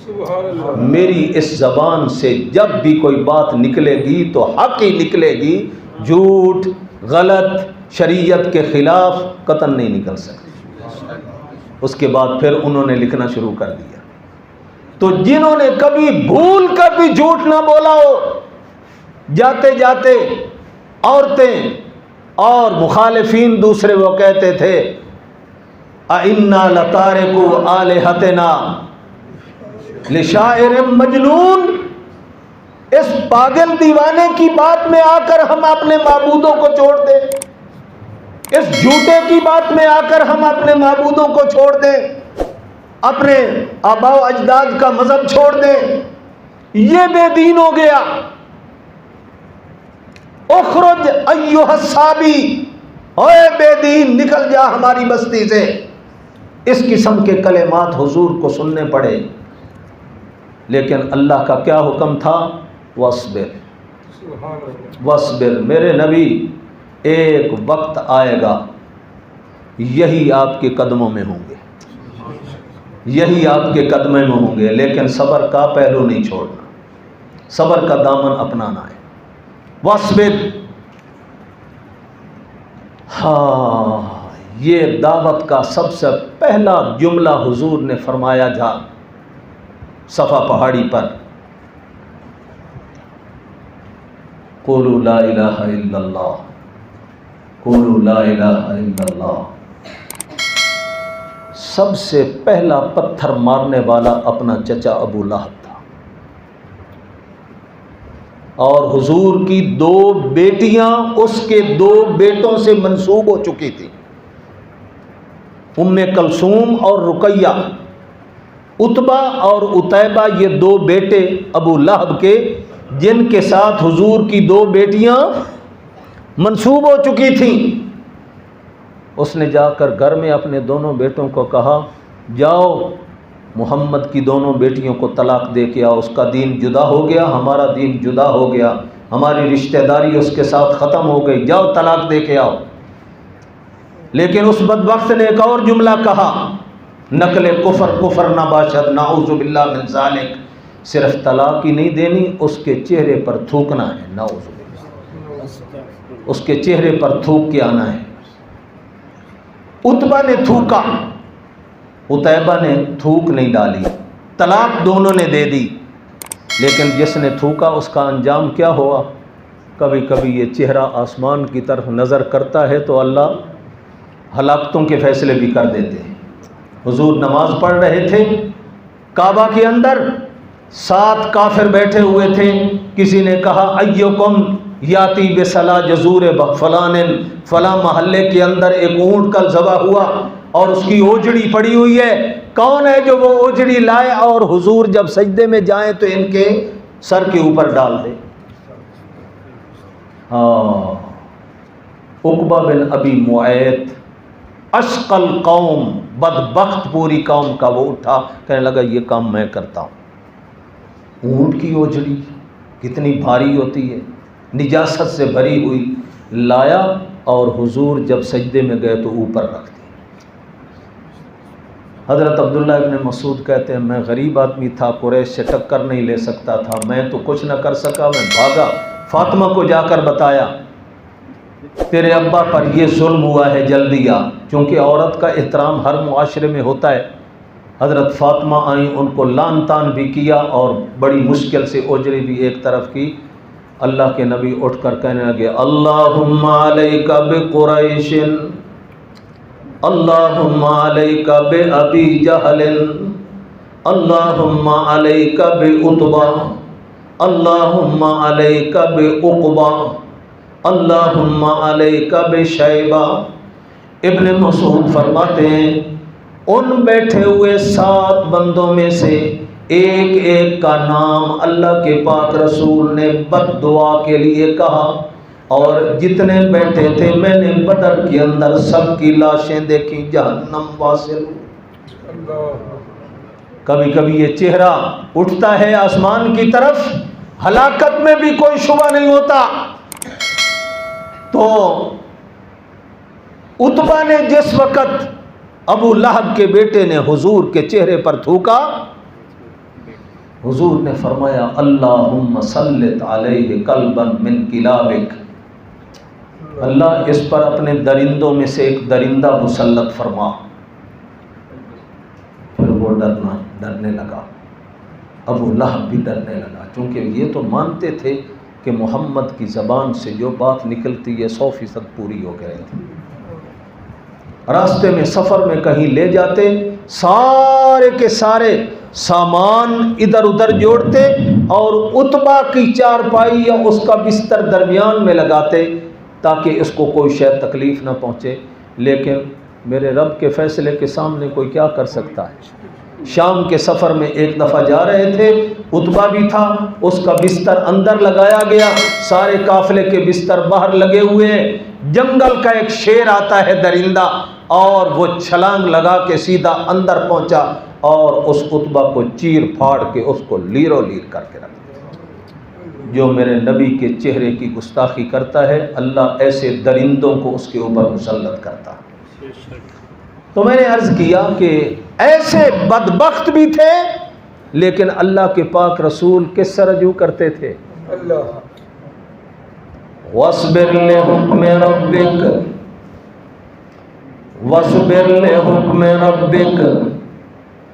سبحان اللہ. میری اس زبان سے جب بھی کوئی بات نکلے گی تو حق ہی نکلے گی، جھوٹ، غلط، شریعت کے خلاف قطعاً نہیں نکل سکتی. اس کے بعد پھر انہوں نے لکھنا شروع کر دیا. تو جنہوں نے کبھی بھول کر بھی جھوٹ نہ بولا ہو، جاتے جاتے عورتیں اور مخالفین دوسرے وہ کہتے تھے اَإِنَّا لَتَارِكُو آلِهَتِنَا لِشَاعِرٍ مَجْنُونٍ، اس پاگل دیوانے کی بات میں آ کر ہم اپنے معبودوں کو چھوڑ دیں، اس جھوٹے کی بات میں آ کر ہم اپنے معبودوں کو چھوڑ دیں، اپنے آباء و اجداد کا مذہب چھوڑ دیں، یہ بے دین ہو گیا. اخرج ایھا الصابی، اے بے دین نکل جا ہماری بستی سے. اس قسم کے کلمات حضور کو سننے پڑے، لیکن اللہ کا کیا حکم تھا؟ وَاصْبِرْ سبحان اللہ. وَاصْبِرْ، میرے نبی ایک وقت آئے گا یہی آپ کے قدموں میں ہوں گے، یہی آپ کے قدموں میں ہوں گے، لیکن صبر کا پہلو نہیں چھوڑنا، صبر کا دامن اپنانا ہے. وَاصْبِرْ، ہاں یہ دعوت کا سب سے پہلا جملہ حضور نے فرمایا تھا صفا پہاڑی پر، قولوا لا الہ الا اللہ، قولوا لا الہ الا اللہ. سب سے پہلا پتھر مارنے والا اپنا چچا ابو لہب تھا، اور حضور کی 2 بیٹیاں اس کے 2 بیٹوں سے منسوب ہو چکی تھیں، ام کلثوم اور رقیہ. عتبہ اور عتیبہ یہ 2 بیٹے ابو لہب کے، جن کے ساتھ حضور کی 2 بیٹیاں منسوب ہو چکی تھیں. اس نے جا کر گھر میں اپنے دونوں بیٹوں کو کہا، جاؤ محمد کی دونوں بیٹیوں کو طلاق دے کے آؤ، اس کا دین جدا ہو گیا، ہمارا دین جدا ہو گیا، ہماری رشتہ داری اس کے ساتھ ختم ہو گئی، جاؤ طلاق دے کے آؤ. لیکن اس بدبخت نے ایک اور جملہ کہا، نقل کفر کفر نہ باشد نعوذ باللہ من ذالک، صرف طلاق ہی نہیں دینی، اس کے چہرے پر تھوکنا ہے، نعوذ باللہ، اس کے چہرے پر تھوک کے آنا ہے. عتبہ نے تھوکا، عتیبہ نے تھوک نہیں ڈالی، طلاق دونوں نے دے دی، لیکن جس نے تھوکا اس کا انجام کیا ہوا؟ کبھی کبھی یہ چہرہ آسمان کی طرف نظر کرتا ہے تو اللہ ہلاکتوں کے فیصلے بھی کر دیتے ہیں. حضور نماز پڑھ رہے تھے کعبہ کے اندر، 7 کافر بیٹھے ہوئے تھے. کسی نے کہا ایکم یاتی بصلا جزور فلان، فلاں محلے کے اندر ایک اونٹ کل ذبح ہوا اور اس کی اوجڑی پڑی ہوئی ہے، کون ہے جو وہ اوجڑی لائے اور حضور جب سجدے میں جائیں تو ان کے سر کے اوپر ڈال دے. ہاں، عقبہ بن ابی معیط اشقل قوم، بدبخت پوری قوم کا، وہ اٹھا کہنے لگا یہ کام میں کرتا ہوں. اونٹ کی اوجڑی کتنی بھاری ہوتی ہے، نجاست سے بھری ہوئی، لایا اور حضور جب سجدے میں گئے تو اوپر رکھ دی. حضرت عبداللہ ابن مسعود کہتے ہیں میں غریب آدمی تھا، قریش سے ٹکر نہیں لے سکتا تھا، میں تو کچھ نہ کر سکا، میں بھاگا، فاطمہ کو جا کر بتایا. تیرے ابا پر یہ ظلم ہوا ہے جلدی آ، چونکہ عورت کا احترام ہر معاشرے میں ہوتا ہے۔ حضرت فاطمہ آئیں، ان کو لان تان بھی کیا اور بڑی مشکل سے اجری بھی ایک طرف کی۔ اللہ کے نبی اٹھ کر کہنے لگے اللہم علیک بقریش، اللہم علیک بابی جہل، اللہم علیک بعتبہ، اللہم علیک بعقبہ، اللہم علیک بشیبہ۔ ابن مسعود فرماتے ہیں ان بیٹھے ہوئے 7 بندوں میں سے ایک ایک کا نام اللہ کے پاک رسول نے بد دعا کے لیے کہا، اور جتنے بیٹھے تھے میں نے بدر کے اندر سب کی لاشیں دیکھی، جہنم واصل۔ کبھی کبھی یہ چہرہ اٹھتا ہے آسمان کی طرف، ہلاکت میں بھی کوئی شبہ نہیں ہوتا۔ تو عتبہ نے جس وقت ابو لہب کے بیٹے نے حضور کے چہرے پر تھوکا، حضور نے فرمایا اللہم سلط علیہ کلبا من کلابک، اللہ اس پر اپنے درندوں میں سے ایک درندہ مسلط فرما۔ پھر وہ ڈرنے لگا، ابو لہب بھی ڈرنے لگا، چونکہ یہ تو مانتے تھے کہ محمد کی زبان سے جو بات نکلتی ہے 100% پوری ہو گئے تھی۔ راستے میں سفر میں کہیں لے جاتے، سارے کے سارے سامان ادھر ادھر جوڑتے اور عتبہ کی چارپائی یا اس کا بستر درمیان میں لگاتے تاکہ اس کو کوئی شاید تکلیف نہ پہنچے۔ لیکن میرے رب کے فیصلے کے سامنے کوئی کیا کر سکتا ہے۔ شام کے سفر میں ایک دفعہ جا رہے تھے، عتبہ بھی تھا، اس کا بستر اندر لگایا گیا، سارے قافلے کے بستر باہر لگے ہوئے ہیں۔ جنگل کا ایک شیر آتا ہے درندہ، اور وہ چھلانگ لگا کے سیدھا اندر پہنچا اور اس عتبہ کو چیر پھاڑ کے اس کو لیرو لیر کر کے رکھ دیا۔ جو میرے نبی کے چہرے کی گستاخی کرتا ہے، اللہ ایسے درندوں کو اس کے اوپر مسلط کرتا ہے۔ تو میں نے عرض کیا کہ ایسے بدبخت بھی تھے، لیکن اللہ کے پاک رسول کس سے رجوع کرتے تھے؟ اللہ وَاصْبِرْ لِحُکْمِ رَبِّكَ وَاصْبِرْ لِحُکْمِ رَبِّكَ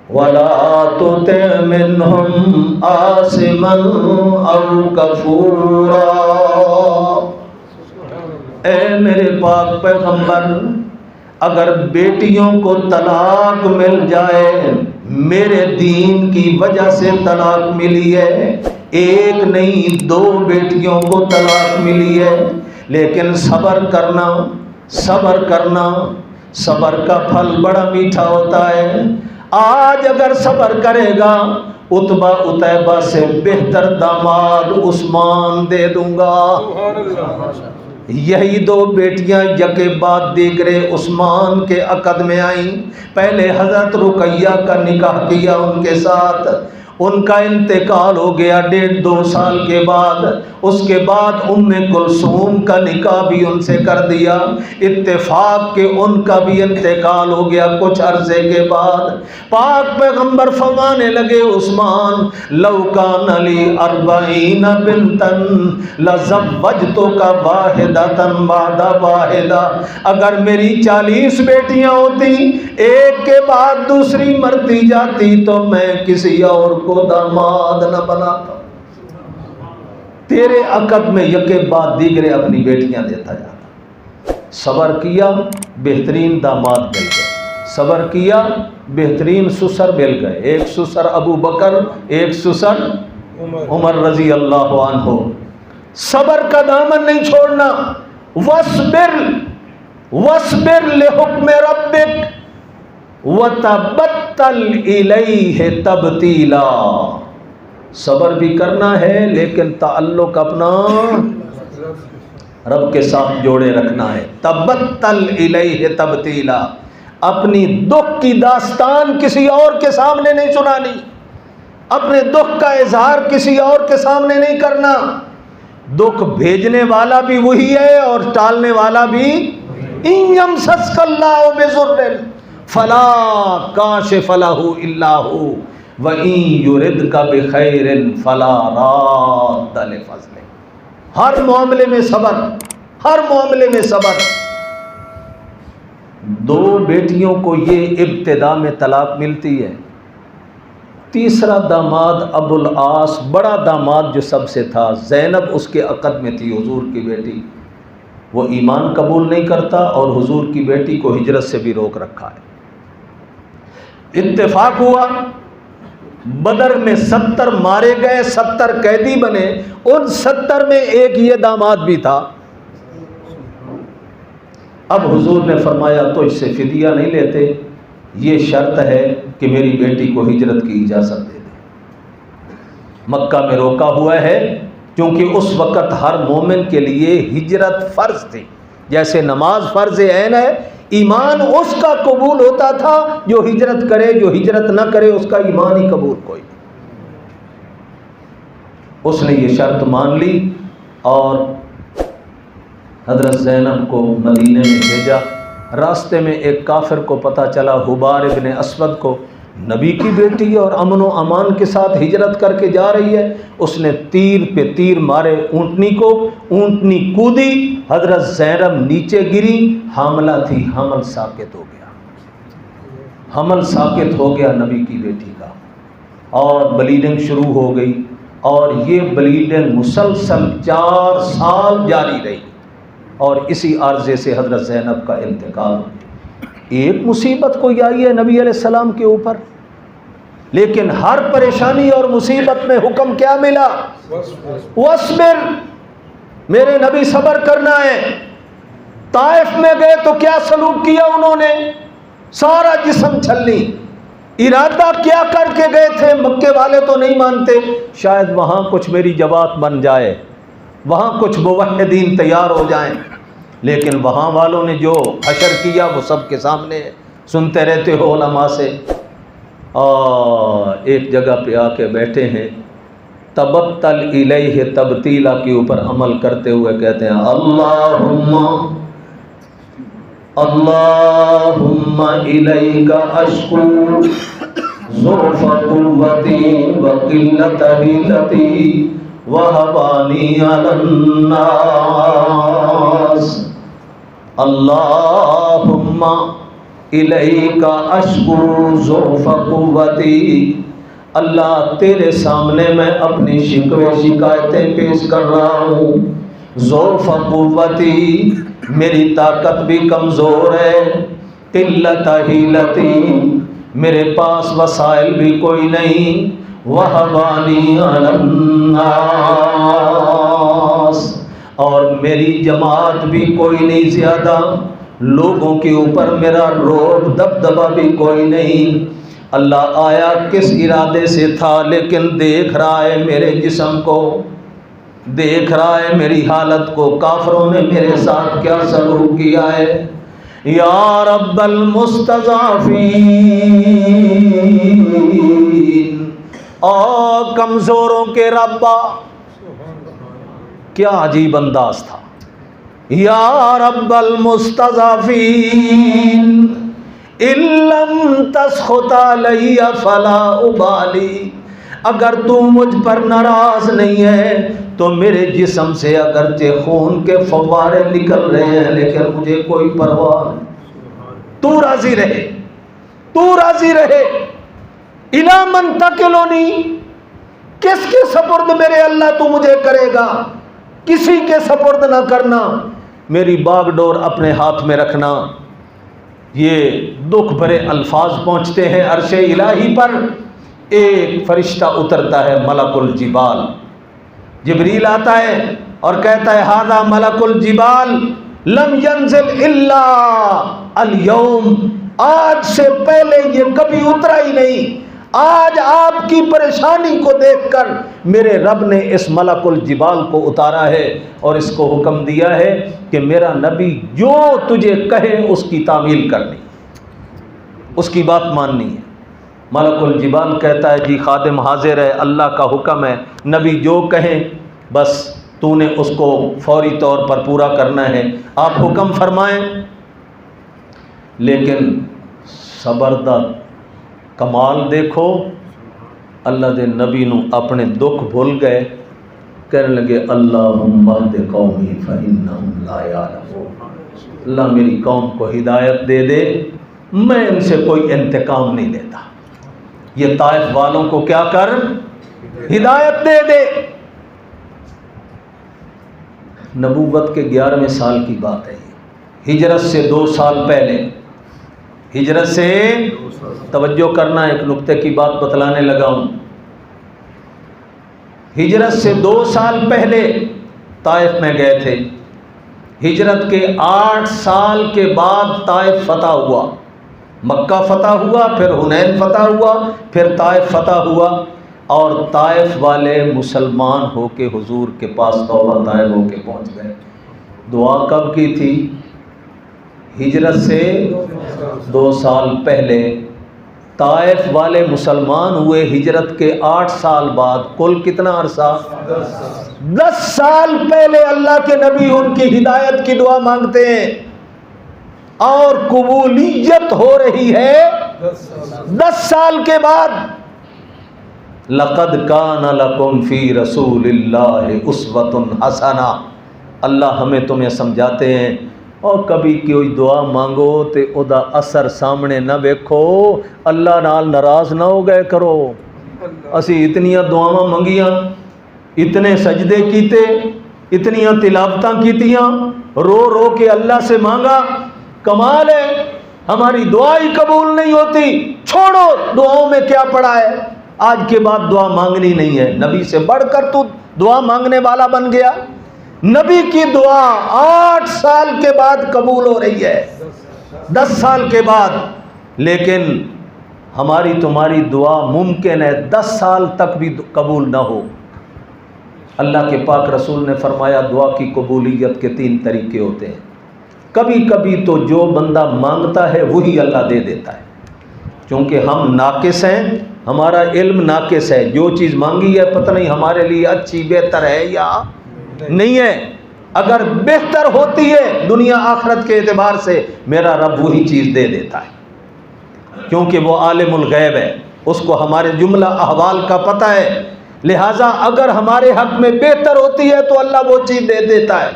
وَلَا تُطِعْ مِنْهُمْ آثِمًا أَوْ كَفُورًا۔ اے میرے پاک پیغمبر، اگر بیٹیوں کو طلاق مل جائے، میرے دین کی وجہ سے طلاق ملی ہے، ایک نہیں 2 بیٹیوں کو طلاق ملی ہے، لیکن صبر کرنا، صبر کرنا، صبر کا پھل بڑا میٹھا ہوتا ہے۔ آج اگر صبر کرے گا، عتبہ عتیبہ سے بہتر داماد عثمان دے دوں گا۔ سبحان اللہ۔ یہی 2 بیٹیاں یکے بعد دیگرے عثمان کے عقد میں آئیں۔ پہلے حضرت رقیہ کا نکاح کیا ان کے ساتھ، ان کا انتقال ہو گیا 1.5-2 سال کے بعد۔ اس کے بعد ام کلثوم کا نکاح بھی ان سے کر دیا، اتفاق کے ان کا بھی انتقال ہو گیا کچھ عرصے کے بعد۔ پاک پیغمبر فرمانے لگے عثمان لو کان لی 40 بنتا لزوجتک واحدۃ بعد واحدہ، اگر میری 40 بیٹیاں ہوتی، ایک کے بعد دوسری مرتی جاتی تو میں کسی اور کو داماد نہ بناتا۔ تیرے عقد میں یکے بعد دیگرے اپنی بیٹیاں دیتا جاتا۔ صبر کیا، بہترین داماد مل گئے، صبر کیا، بہترین سسر مل گئے، ایک سسر ابو بکر، ایک سسر عمر رضی اللہ عنہ۔ صبر کا دامن نہیں چھوڑنا۔ وَاصْبِرْ وَاصْبِرْ لِحُکْمِ رَبِّكَ وَتَبَتَّلْ إِلَيْهِ تَبْتِيلًا۔ صبر بھی کرنا ہے، لیکن تعلق اپنا رب کے ساتھ جوڑے رکھنا ہے۔ تبتل الیہ تبتیلا، اپنی دکھ کی داستان کسی اور کے سامنے نہیں سنانی، اپنے دکھ کا اظہار کسی اور کے سامنے نہیں کرنا۔ دکھ بھیجنے والا بھی وہی ہے اور ٹالنے والا بھی۔ ان یمسسک اللہ بضر فلا کاشف لہ الا ہو وَإِن يُرِدْكَ بِخَيْرٍ فَلَا رَادَّ لِفَضْلِهِ۔ ہر معاملے میں صبر، ہر معاملے میں صبر۔ 2 بیٹیوں کو یہ ابتدا میں طلاق ملتی ہے، تیسرا داماد ابو العاص، بڑا داماد جو سب سے تھا، زینب اس کے عقد میں تھی، حضور کی بیٹی، وہ ایمان قبول نہیں کرتا اور حضور کی بیٹی کو ہجرت سے بھی روک رکھا ہے۔ اتفاق ہوا، بدر میں 70 مارے گئے، 70 قیدی بنے، ان 70 میں ایک یہ داماد بھی تھا۔ اب حضور نے فرمایا تجھ سے فدیہ نہیں لیتے، یہ شرط ہے کہ میری بیٹی کو ہجرت کی اجازت دے دے۔ مکہ میں روکا ہوا ہے کیونکہ اس وقت ہر مومن کے لیے ہجرت فرض تھی، جیسے نماز فرض عین ہے، ایمان اس کا قبول ہوتا تھا جو ہجرت کرے، جو ہجرت نہ کرے اس کا ایمان ہی قبول کوئی نہیں۔ اس نے یہ شرط مان لی اور حضرت زینب کو مدینے میں بھیجا۔ راستے میں ایک کافر کو پتہ چلا، حبار ابن اسود کو، نبی کی بیٹی اور امن و امان کے ساتھ ہجرت کر کے جا رہی ہے۔ اس نے تیر پہ تیر مارے اونٹنی کو، اونٹنی کودی، حضرت زینب نیچے گری، حاملہ تھی، حمل ساقط ہو گیا، حمل ساقط ہو گیا نبی کی بیٹی کا، اور بلیڈنگ شروع ہو گئی، اور یہ بلیڈنگ مسلسل 4 سال جاری رہی، اور اسی عرضے سے حضرت زینب کا انتقال ہو گیا۔ ایک مصیبت کوئی آئی ہے نبی علیہ السلام کے اوپر، لیکن ہر پریشانی اور مصیبت میں حکم کیا ملا؟ وَاصْبِرْ، میرے نبی صبر کرنا ہے۔ طائف میں گئے تو کیا سلوک کیا انہوں نے؟ سارا جسم چھلنی، ارادہ کیا کر کے گئے تھے؟ مکے والے تو نہیں مانتے، شاید وہاں کچھ میری جماعت بن جائے، وہاں کچھ موحدین تیار ہو جائیں، لیکن وہاں والوں نے جو حشر کیا وہ سب کے سامنے ہے، سنتے رہتے ہو علماء سے۔ اور ایک جگہ پہ آ کے بیٹھے ہیں، تبتل الیہ تبتیلا کے اوپر عمل کرتے ہوئے کہتے ہیں اللہم الیک اشکو ضعف قوتی وقلت حیلتی وہوانی علی الناس، اللہم الیک اشکو ضعف قوتی، اللہ تیرے سامنے میں اپنی شکوے شکایتیں پیش کر رہا ہوں، ضعف قوتی، میری طاقت بھی کمزور ہے، قلت حیلتی، میرے پاس وسائل بھی کوئی نہیں، وہوانی علی الناس، اور میری جماعت بھی کوئی نہیں زیادہ، لوگوں کے اوپر میرا رعب دبدبہ بھی کوئی نہیں۔ اللہ آیا کس ارادے سے تھا، لیکن دیکھ رہا ہے میرے جسم کو، دیکھ رہا ہے میری حالت کو، کافروں نے میرے ساتھ کیا سلوک کیا ہے۔ یا رب المستضعفین، او کمزوروں کے ربا، کیا عجیب انداز تھا۔ یا رب المستضعفین ان لم تسخط علی فلا ابالی، اگر تو مجھ پر ناراض نہیں ہے تو میرے جسم سے اگرچہ خون کے فوارے نکل رہے ہیں لیکن مجھے کوئی پرواہ نہیں، تو راضی رہے، تو راضی رہے۔ الی من تکلنی، کس کے سپرد میرے اللہ تو مجھے کرے گا؟ کسی کے سپرد نہ کرنا، میری باغ ڈور اپنے ہاتھ میں رکھنا۔ یہ دکھ بھرے الفاظ پہنچتے ہیں عرش الہی پر، ایک فرشتہ اترتا ہے ملک الجبال، جبریل آتا ہے اور کہتا ہے ھذا ملک الجبال لم ينزل الا اليوم، آج سے پہلے یہ کبھی اترا ہی نہیں، آج آپ کی پریشانی کو دیکھ کر میرے رب نے اس ملک الجبال کو اتارا ہے اور اس کو حکم دیا ہے کہ میرا نبی جو تجھے کہے اس کی تعمیل کرنی، اس کی بات ماننی ہے۔ ملک الجبال کہتا ہے جی خادم حاضر ہے، اللہ کا حکم ہے، نبی جو کہیں بس تو نے اس کو فوری طور پر پورا کرنا ہے، آپ حکم فرمائیں۔ لیکن صبر دا کمال دیکھو، اللہ دے نبی نو اپنے دکھ بھول گئے کہنے لگے اللہم اہد قومی فإنہم لا یعلمون، اللہ میری قوم کو ہدایت دے دے، میں ان سے کوئی انتقام نہیں لیتا، یہ طائف والوں کو کیا کر ہدایت دے دے۔ نبوت کے 11ویں سال کی بات ہے یہ، ہجرت سے 2 سال پہلے، ہجرت سے توجہ کرنا، ایک نقطے کی بات بتلانے لگا ہوں۔ ہجرت سے 2 سال پہلے طائف میں گئے تھے، ہجرت کے 8 سال کے بعد طائف فتح ہوا، مکہ فتح ہوا، پھر حنین فتح ہوا، پھر طائف فتح ہوا، اور طائف والے مسلمان ہو کے حضور کے پاس توبہ طائب ہو کے پہنچ گئے۔ دعا کب کی تھی؟ ہجرت سے 2 سال پہلے۔ طائف والے مسلمان ہوئے ہجرت کے 8 سال بعد، کل کتنا عرصہ؟ 10 سال پہلے اللہ کے نبی ان کی ہدایت کی دعا مانگتے ہیں، اور قبولیت ہو رہی ہے 10 سال کے بعد۔ لقد کان لکم فی رسول اللہ اسوۃ حسنہ، اللہ ہمیں تمہیں سمجھاتے ہیں، اور کبھی کوئی دعا مانگو تے او دا اثر سامنے نہ ویکھو، اللہ نال ناراض نہ ہو گئے کرو۔ اسی اتنیاں دعاواں منگیاں، اتنے سجدے کیتے، اتنیاں تلاوتاں کیتیاں، رو رو کے اللہ سے مانگا، کمال ہے، ہماری دعا ہی قبول نہیں ہوتی۔ چھوڑو دعاؤں میں کیا پڑا ہے، آج کے بعد دعا مانگنی نہیں ہے، نبی سے بڑھ کر تو دعا مانگنے والا بن گیا۔ نبی کی دعا 8 سال کے بعد قبول ہو رہی ہے، 10 سال کے بعد، لیکن ہماری تمہاری دعا ممکن ہے 10 سال تک بھی قبول نہ ہو۔ اللہ کے پاک رسول نے فرمایا دعا کی قبولیت کے 3 طریقے ہوتے ہیں۔ کبھی کبھی تو جو بندہ مانگتا ہے وہی اللہ دے دیتا ہے، کیونکہ ہم ناقص ہیں، ہمارا علم ناقص ہے، جو چیز مانگی ہے پتہ نہیں ہمارے لیے اچھی بہتر ہے یا نہیں ہے۔ اگر بہتر ہوتی ہے دنیا آخرت کے اعتبار سے، میرا رب وہی چیز دے دیتا ہے، کیونکہ وہ عالم الغیب ہے، اس کو ہمارے جملہ احوال کا پتہ ہے، لہٰذا اگر ہمارے حق میں بہتر ہوتی ہے تو اللہ وہ چیز دے دیتا ہے،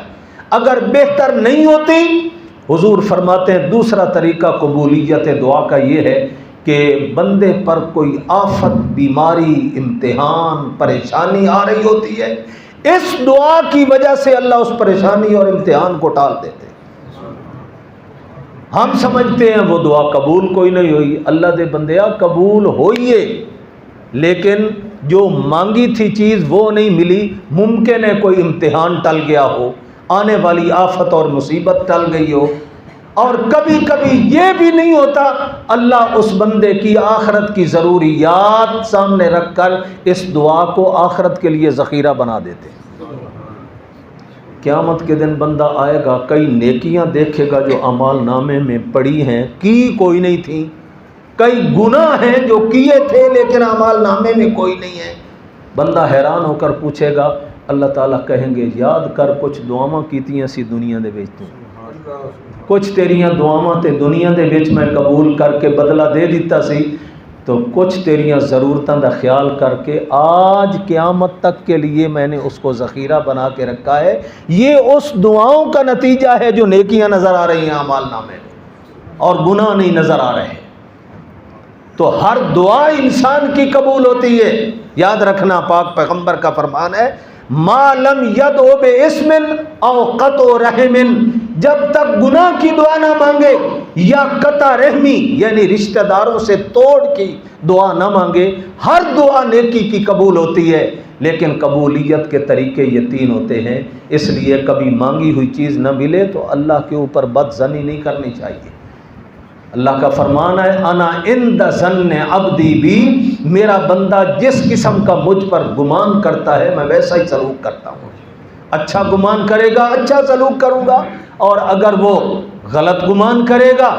اگر بہتر نہیں ہوتی، حضور فرماتے ہیں دوسرا طریقہ قبولیت دعا کا یہ ہے کہ بندے پر کوئی آفت، بیماری، امتحان، پریشانی آ رہی ہوتی ہے، اس دعا کی وجہ سے اللہ اس پریشانی اور امتحان کو ٹال دیتے ہیں۔ ہم سمجھتے ہیں وہ دعا قبول کوئی نہیں ہوئی، اللہ دے بندیا قبول ہوئی ہے، لیکن جو مانگی تھی چیز وہ نہیں ملی، ممکن ہے کوئی امتحان ٹل گیا ہو، آنے والی آفت اور مصیبت ٹل گئی ہو، اور کبھی کبھی یہ بھی نہیں ہوتا، اللہ اس بندے کی آخرت کی ضروریات سامنے رکھ کر اس دعا کو آخرت کے لیے ذخیرہ بنا دیتے۔ قیامت کے دن بندہ آئے گا، کئی نیکیاں دیکھے گا جو اعمال نامے میں پڑی ہیں، کی کوئی نہیں تھی، کئی گناہ ہیں جو کیے تھے لیکن اعمال نامے میں کوئی نہیں ہے۔ بندہ حیران ہو کر پوچھے گا، اللہ تعالیٰ کہیں گے یاد کر کچھ دعاواں کیتیاں سی دنیا دے وچ تو، کچھ تیریاں دعاواں تے دنیا دے وچ میں قبول کر کے بدلہ دے دیتا سی، تو کچھ تیریاں ضرورتاں دا خیال کر کے آج قیامت تک کے لیے میں نے اس کو ذخیرہ بنا کے رکھا ہے۔ یہ اس دعاؤں کا نتیجہ ہے جو نیکیاں نظر آ رہی ہیں اعمال نامے میں، اور گناہ نہیں نظر آ رہے ہیں۔ تو ہر دعا انسان کی قبول ہوتی ہے، یاد رکھنا پاک پیغمبر کا فرمان ہے، ما لم یدعو باسم او قطع رحم، جب تک گناہ کی دعا نہ مانگے یا قطع رحمی یعنی رشتہ داروں سے توڑ کی دعا نہ مانگے، ہر دعا نیکی کی قبول ہوتی ہے، لیکن قبولیت کے طریقے یہ 3 ہوتے ہیں۔ اس لیے کبھی مانگی ہوئی چیز نہ ملے تو اللہ کے اوپر بد ظنی نہیں کرنی چاہیے۔ اللہ کا فرمان ہے انا عند ظن عبدی بی، میرا بندہ جس قسم کا مجھ پر گمان کرتا ہے میں ویسا ہی سلوک کرتا ہوں۔ اچھا گمان کرے گا اچھا سلوک کروں گا، اور اگر وہ غلط گمان کرے گا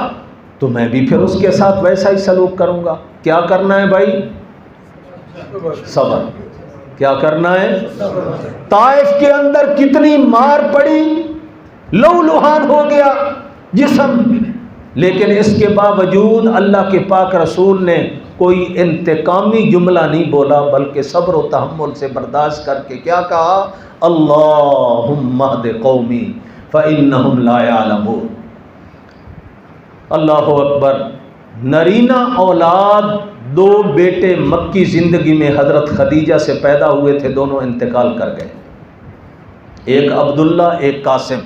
تو میں بھی پھر اس کے ساتھ ویسا ہی سلوک کروں گا۔ کیا کرنا ہے بھائی؟ صبر۔ کیا کرنا ہے؟ طائف کے اندر کتنی مار پڑی، لہو لہان ہو گیا جسم، لیکن اس کے باوجود اللہ کے پاک رسول نے کوئی انتقامی جملہ نہیں بولا، بلکہ صبر و تحمل سے برداشت کر کے کیا کہا؟ اللہم اہد قومی فإنہم لا یعلمون۔ اللہ اکبر۔ نرینہ اولاد 2 بیٹے مکی زندگی میں حضرت خدیجہ سے پیدا ہوئے تھے، دونوں انتقال کر گئے، ایک عبداللہ ایک قاسم۔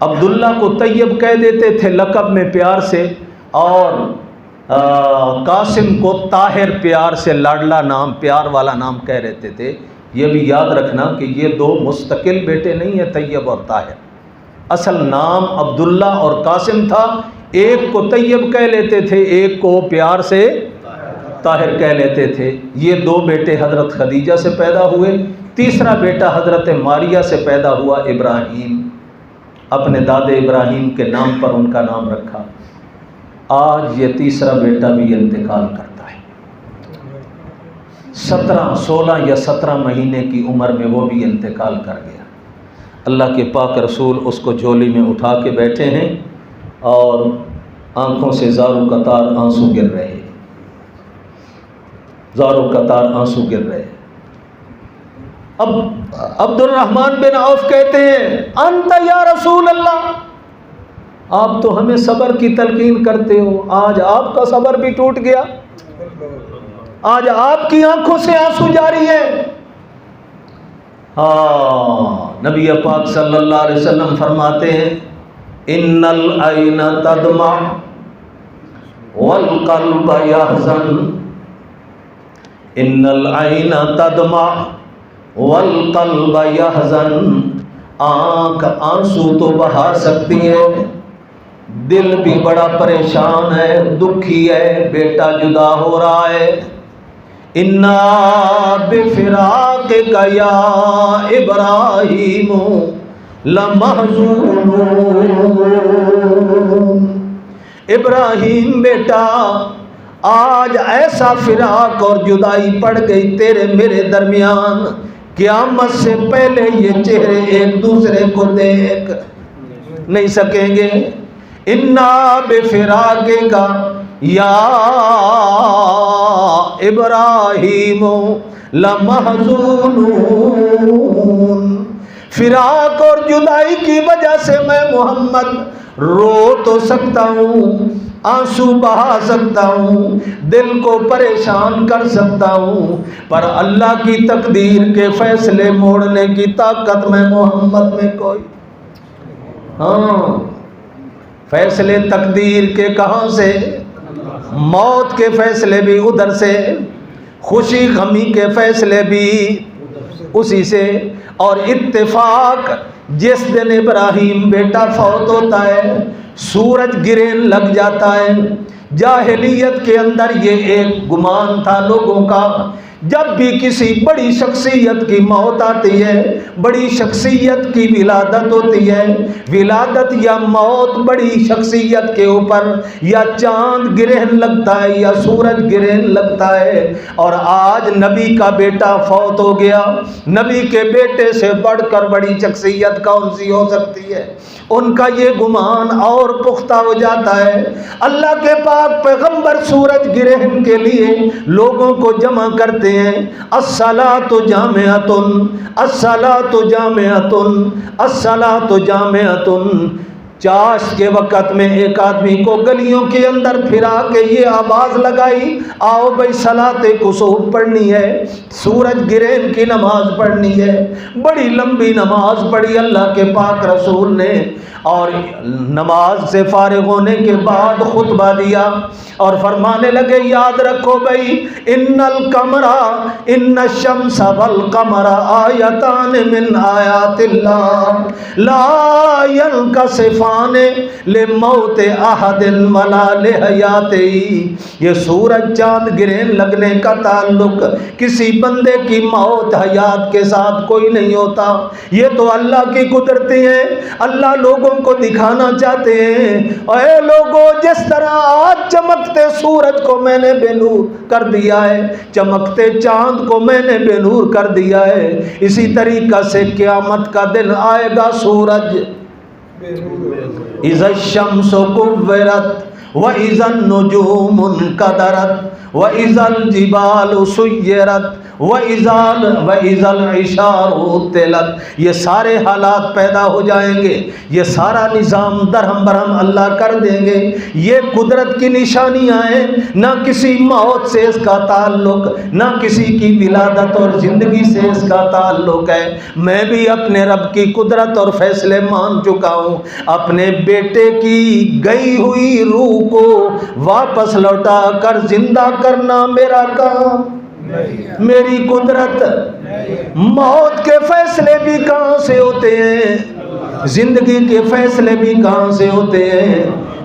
عبداللہ کو طیب کہہ دیتے تھے لقب میں پیار سے، اور قاسم کو طاہر پیار سے، لاڈلا نام، پیار والا نام کہہ رہتے تھے۔ یہ بھی یاد رکھنا کہ یہ 2 مستقل بیٹے نہیں ہیں، طیب اور طاہر۔ اصل نام عبداللہ اور قاسم تھا، ایک کو طیب کہہ لیتے تھے، ایک کو پیار سے طاہر کہہ لیتے تھے۔ یہ 2 بیٹے حضرت خدیجہ سے پیدا ہوئے، تیسرا بیٹا حضرت ماریہ سے پیدا ہوا، ابراہیم، اپنے داد ابراہیم کے نام پر ان کا نام رکھا۔ آج یہ تیسرا بیٹا بھی انتقال کرتا ہے، 16 یا 17 مہینے کی عمر میں وہ بھی انتقال کر گیا۔ اللہ کے پاک رسول اس کو جھولی میں اٹھا کے بیٹھے ہیں اور آنکھوں سے زارو قطار آنسو گر رہے ہیں، زارو قطار آنسو گر رہے ہیں۔ اب عبد الرحمن بن عوف کہتے ہیں انت یا رسول اللہ، آپ تو ہمیں صبر کی تلقین کرتے ہو، آج آپ کا صبر بھی ٹوٹ گیا، آج آپ کی آنکھوں سے آنسو جاری ہے۔ نبی پاک صلی اللہ علیہ وسلم فرماتے ہیں ان العین تدمع والقلب یحزن، ان العین تدمع والقلب یحزن، آنکھ آنسو تو بہا سکتی ہے، دل بھی بڑا پریشان ہے، دکھی ہے، بیٹا جدا ہو رہا ہے۔ انا بفراقک یا ابراہیم لمحزونون، ابراہیم بیٹا آج ایسا فراق اور جدائی پڑ گئی تیرے میرے درمیان، قیامت سے پہلے یہ چہرے ایک دوسرے کو دیکھ نہیں سکیں گے۔ انا بفراقک یا ابراہیم لمحزونون، فراق اور جدائی کی وجہ سے میں محمد رو تو سکتا ہوں، آنسو بہا سکتا ہوں، دل کو پریشان کر سکتا ہوں، پر اللہ کی تقدیر کے فیصلے موڑنے کی طاقت میں محمد میں کوئی، فیصلے تقدیر کے کہاں سے؟ موت کے فیصلے بھی ادھر سے، خوشی غمی کے فیصلے بھی اسی سے۔ اور اتفاق جس دن ابراہیم بیٹا فوت ہوتا ہے، سورج گرہن لگ جاتا ہے۔ جاہلیت کے اندر یہ ایک گمان تھا لوگوں کا، جب بھی کسی بڑی شخصیت کی موت آتی ہے، بڑی شخصیت کی ولادت ہوتی ہے، ولادت یا موت بڑی شخصیت کے اوپر یا چاند گرہن لگتا ہے یا سورج گرہن لگتا ہے، اور آج نبی کا بیٹا فوت ہو گیا۔ نبی کے بیٹے سے بڑھ کر بڑی شخصیت کون سی ہو سکتی ہے؟ ان کا یہ گمان اور پختہ ہو جاتا ہے۔ اللہ کے پاک پیغمبر سورج گرہن کے لیے لوگوں کو جمع کرتے ہیں، الصلاۃ جامعۃ، الصلاۃ جامعۃ، الصلاۃ جامعۃ۔ چاشت کے وقت میں ایک آدمی کو گلیوں کے اندر پھرا کے یہ آواز لگائی، آؤ بھائی صلاۃ کسوف پڑھنی ہے، سورج گرہن کی نماز پڑھنی ہے۔ بڑی لمبی نماز پڑھی اللہ کے پاک رسول نے، اور نماز سے فارغ ہونے کے بعد خطبہ دیا اور فرمانے لگے یاد رکھو بھائی، ان القمر، ان الشمس والقمر آیتان من آیات اللہ لا ینکسفان لموت احد ولا لحیاتہ۔ یہ سورج چاند گرہن لگنے کا تعلق کسی بندے کی موت حیات کے ساتھ کوئی نہیں ہوتا، یہ تو اللہ کی قدرتیں ہیں۔ اللہ لوگوں کو دکھانا چاہتے ہیں، اے لوگوں جس طرح آج چمکتے سورج کو میں نے بے نور کر دیا ہے، چمکتے چاند کو میں نے بے نور کر دیا ہے، اسی طریقہ سے قیامت کا دن آئے گا، سورج اذا الشمس کورت وَإِذَا النُّجُومُ انْكَدَرَتْ وَإِذَا الْجِبَالُ سُيِّرَتْ وَإِذَا الْعِشَارُ عُطِّلَتْ، یہ سارے حالات پیدا ہو جائیں گے، یہ سارا نظام درہم برہم اللہ کر دیں گے۔ یہ قدرت کی نشانیاں ہیں، نہ کسی موت سے اس کا تعلق، نہ کسی کی ولادت اور زندگی سے اس کا تعلق ہے۔ میں بھی اپنے رب کی قدرت اور فیصلے مان چکا ہوں۔ اپنے بیٹے کی گئی ہوئی روح کو واپس لوٹا کر زندہ کرنا میرا کام، میری قدرت۔ موت کے فیصلے بھی کہاں سے ہوتے ہیں، زندگی کے فیصلے بھی کہاں سے ہوتے ہیں،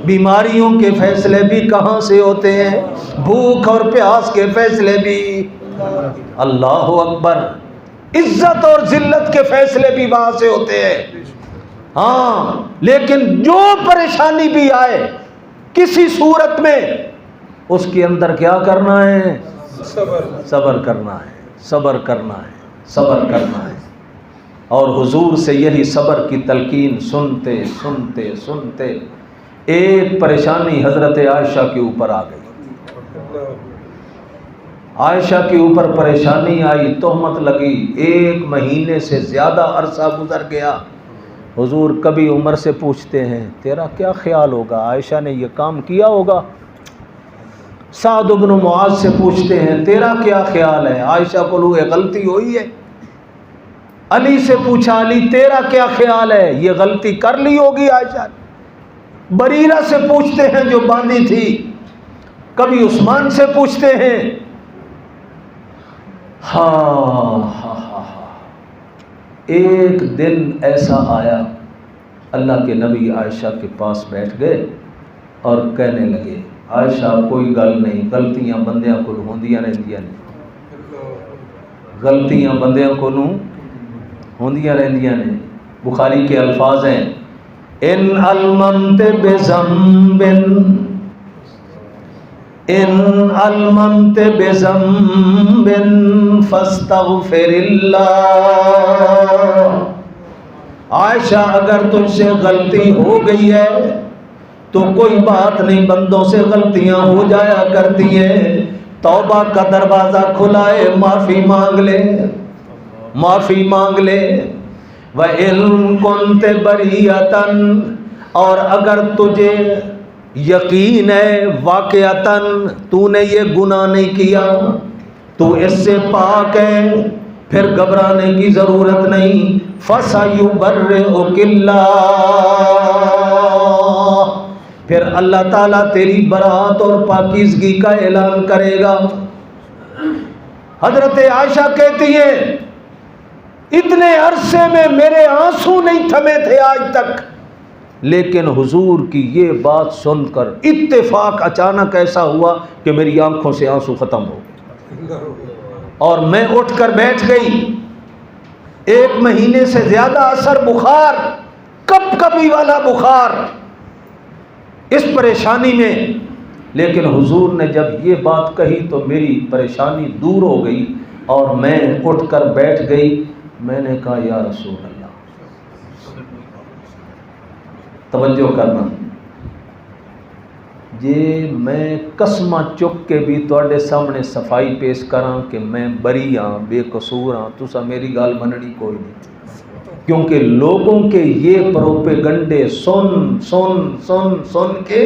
بیماریوں کے فیصلے بھی کہاں سے ہوتے ہیں، بھوک اور پیاس کے فیصلے بھی، اللہ اکبر، عزت اور ذلت کے فیصلے بھی وہاں سے ہوتے ہیں۔ ہاں، لیکن جو پریشانی بھی آئے کسی صورت میں، اس کے اندر کیا کرنا ہے؟ صبر کرنا ہے، صبر کرنا ہے، صبر کرنا ہے۔ اور حضور سے یہی صبر کی تلقین سنتے سنتے سنتے ایک پریشانی حضرت عائشہ کے اوپر آ گئی۔ عائشہ کے اوپر پریشانی آئی، تہمت لگی، 1 مہینے سے زیادہ عرصہ گزر گیا۔ حضور کبھی عمر سے پوچھتے ہیں تیرا کیا خیال ہوگا، عائشہ نے یہ کام کیا ہوگا؟ سعد بن معاذ سے پوچھتے ہیں تیرا کیا خیال ہے، عائشہ کو یہ غلطی ہوئی ہے؟ علی سے پوچھا علی تیرا کیا خیال ہے، یہ غلطی کر لی ہوگی عائشہ نے؟ بریرہ سے پوچھتے ہیں جو باندھی تھی، کبھی عثمان سے پوچھتے ہیں۔ ہاں ایک دن ایسا آیا، اللہ کے نبی عائشہ کے پاس بیٹھ گئے اور کہنے لگے عائشہ کوئی گل نہیں، غلطیاں بندیاں کو ہوندیاں رہندیاں نے، غلطیاں بندیاں کو ہوندیاں رہندیاں نے۔ بخاری کے الفاظ ہیں ان الممت بذنب ان الممت بذنب فاستغفر اللہ، عائشہ اگر تجھ سے غلطی ہو گئی ہے تو کوئی بات نہیں، بندوں سے غلطیاں ہو جایا کرتی ہیں، توبہ کا دروازہ کھلا ہے، معافی مانگ لے، معافی مانگ لے۔ وَإِن كُنتَ بَرِيئَةً، اور اگر تجھے یقین ہے واقعتاً تو نے یہ گناہ نہیں کیا، تو اس سے پاک ہے، پھر گھبرانے کی ضرورت نہیں۔ فَسَيُبَرِّئُكِ اللَّهُ، پھر اللہ تعالیٰ تیری برات اور پاکیزگی کا اعلان کرے گا۔ حضرت عائشہ کہتی ہیں اتنے عرصے میں میرے آنسو نہیں تھمے تھے آج تک، لیکن حضور کی یہ بات سن کر اتفاق اچانک ایسا ہوا کہ میری آنکھوں سے آنسو ختم ہو گئے اور میں اٹھ کر بیٹھ گئی۔ 1 مہینے سے زیادہ اثر بخار، کب کبھی والا بخار، اس پریشانی میں، لیکن حضور نے جب یہ بات کہی تو میری پریشانی دور ہو گئی اور میں اٹھ کر بیٹھ گئی۔ میں نے کہا یا رسول اللہ، توجہ کرنا جی، میں قسمہ چک کے بھی تواڈے سامنے صفائی پیش کراں کہ میں بری ہاں، بے قصور ہاں، تسا میری گال مننی کوئی نہیں، کیونکہ لوگوں کے یہ پروپیگنڈے سن سن سن سن کے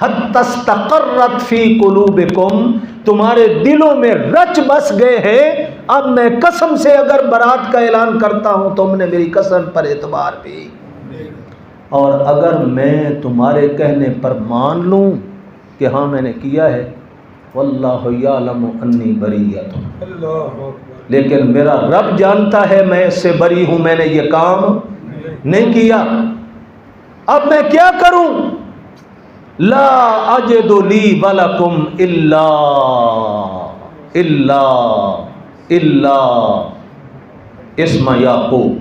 حتی استقرت فی قلوبکم، تمہارے دلوں میں رچ بس گئے ہیں۔ اب میں قسم سے اگر برات کا اعلان کرتا ہوں تم نے میری قسم پر اعتبار بھی، اور اگر میں تمہارے کہنے پر مان لوں کہ ہاں میں نے کیا ہے، واللہ یعلم انی بریۃ، لیکن میرا رب جانتا ہے میں اس سے بری ہوں، میں نے یہ کام نہیں کیا، اب میں کیا کروں؟ لا اجد لی ولکم الا اسم یعقوب۔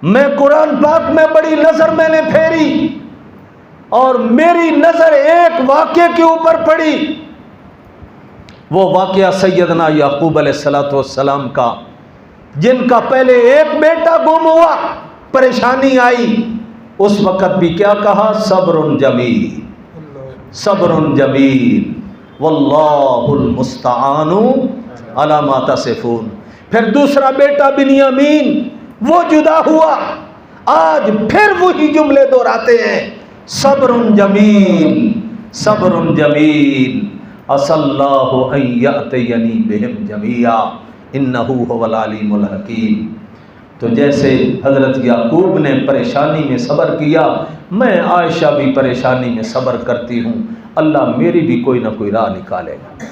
میں قرآن پاک میں بڑی نظر میں نے پھیری اور میری نظر ایک واقعے کے اوپر پڑی، وہ واقعہ سیدنا یعقوب علیہ السلام کا، جن کا پہلے ایک بیٹا گم ہوا، پریشانی آئی، اس وقت بھی کیا کہا؟ صبر جمیل، صبر جمیل واللہ المستعان علی ما تصفون۔ پھر دوسرا بیٹا بنیامین وہ جدا ہوا، آج پھر وہی جملے دہراتے ہیں، صبر جمیل صبر جمیل عسى اللہ ان یأتینی بہم جمیعا انہ هو العلیم الحکیم۔ تو جیسے حضرت یعقوب نے پریشانی میں صبر کیا، میں عائشہ بھی پریشانی میں صبر کرتی ہوں، اللہ میری بھی کوئی نہ کوئی راہ نکالے گا۔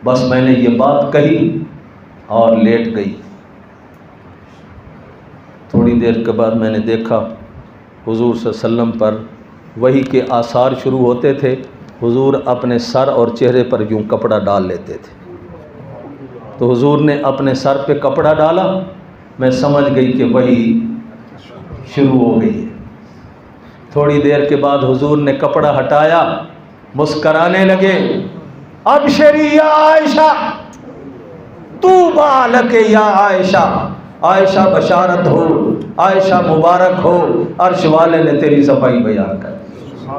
بس میں نے یہ بات کہی اور لیٹ گئی۔ تھوڑی دیر کے بعد میں نے دیکھا حضور صلی اللہ علیہ وسلم پر وحی کے آثار شروع ہوتے تھے، حضور اپنے سر اور چہرے پر یوں کپڑا ڈال لیتے تھے، تو حضور نے اپنے سر پہ کپڑا ڈالا، میں سمجھ گئی کہ وحی شروع ہو گئی ہے۔ تھوڑی دیر کے بعد حضور نے کپڑا ہٹایا، مسکرانے لگے، ابشری یا عائشہ طوبی لک یا عائشہ، عائشہ بشارت ہو، عائشہ مبارک ہو، عرش والے نے تیری صفائی بیان کر دی۔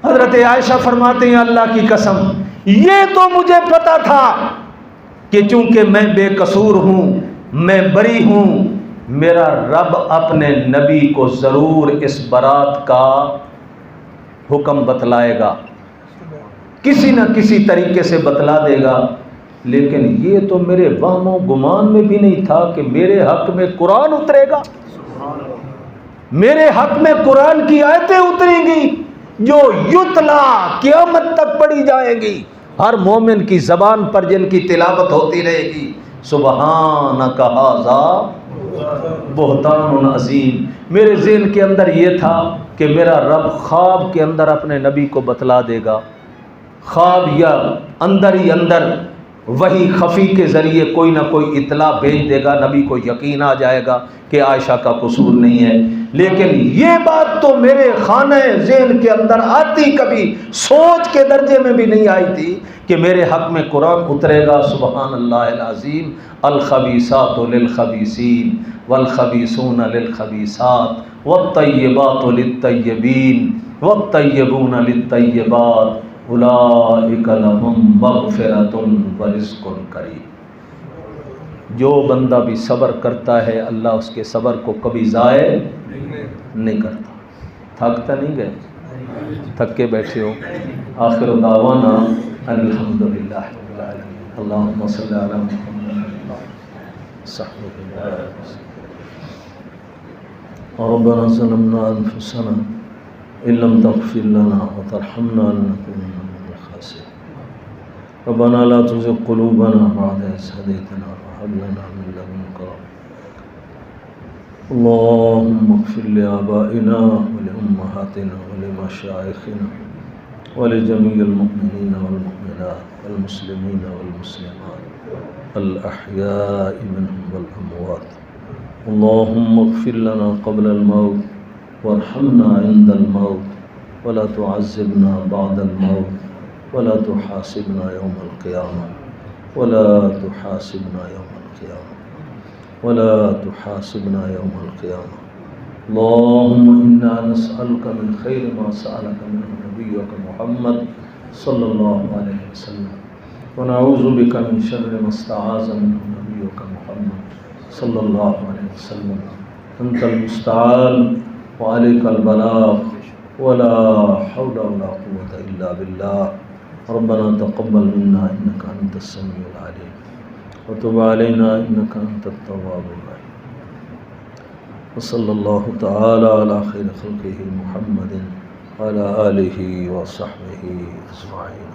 حضرت عائشہ فرماتے ہیں اللہ کی قسم یہ تو مجھے پتا تھا کہ چونکہ میں بے قصور ہوں، میں بری ہوں، میرا رب اپنے نبی کو ضرور اس برات کا حکم بتلائے گا، کسی نہ کسی طریقے سے بتلا دے گا، لیکن یہ تو میرے وہم و گمان میں بھی نہیں تھا کہ میرے حق میں قرآن اترے گا، میرے حق میں قرآن کی آیتیں اتریں گی جو یتلا قیامت تک پڑھی جائیں گی، ہر مومن کی زبان پر جن کی تلاوت ہوتی رہے گی، سبحانک ھذا بہتان عظیم۔ میرے ذہن کے اندر یہ تھا کہ میرا رب خواب کے اندر اپنے نبی کو بتلا دے گا، خواب یا اندر ہی اندر وحی خفی کے ذریعے کوئی نہ کوئی اطلاع بھیج دے گا، نبی کو یقین آ جائے گا کہ عائشہ کا قصور نہیں ہے۔ لیکن یہ بات تو میرے خانہ ذہن کے اندر آتی کبھی سوچ کے درجے میں بھی نہیں آئی تھی کہ میرے حق میں قرآن اترے گا۔ سبحان اللہ العظیم، الخبیثات للخبیثین والخبیثون للخبیثات والطیبات للطیبین والطیبون للطیبات اولئک لہم مغفرۃ ورزق کریم۔ جو بندہ بھی صبر کرتا ہے اللہ اس کے صبر کو کبھی ضائع نہیں کرتا۔ تھکتا نہیں گئے، تھک کے بیٹھے ہو؟ آخر دعوانا الحمدللہ رب العالمین، اللہم صلی علی محمد صحبہ ربنا ظلمنا انفسنا ان لم تغفر لنا وترحمنا لنكونن من الخاسرين ربنا لا تزغ قلوبنا بعد إذ هديتنا وهب لنا من لدنك رحمة اللهم اغفر لآبائنا ولأمهاتنا ولمشايخنا ولجميع المؤمنين والمؤمنات والمسلمين والمسلمات الأحياء منهم والأموات اللهم اغفر لنا قبل الموت وارحمنا عند الموت ولا تعذبنا بعد الموت ولا تحاسبنا يوم القيامة ولا تحاسبنا يوم القيامة ولا تحاسبنا يوم القيامة اللهم إنا نسألك من خير ما سألك منه نبيك محمد صلى الله عليه وسلم ونعوذ بك من شر ما استعاذ منه نبيك محمد صلى الله عليه وسلم أنت المستعان وعليك البلاغ ولا حول ولا قوة إلا بالله ربنا تقبل منا إنك أنت السميع العليم وتب علينا إنك أنت التواب الرحيم وصلى الله تعالى على خير خلقه محمد وعلى آله وصحبه أجمعين.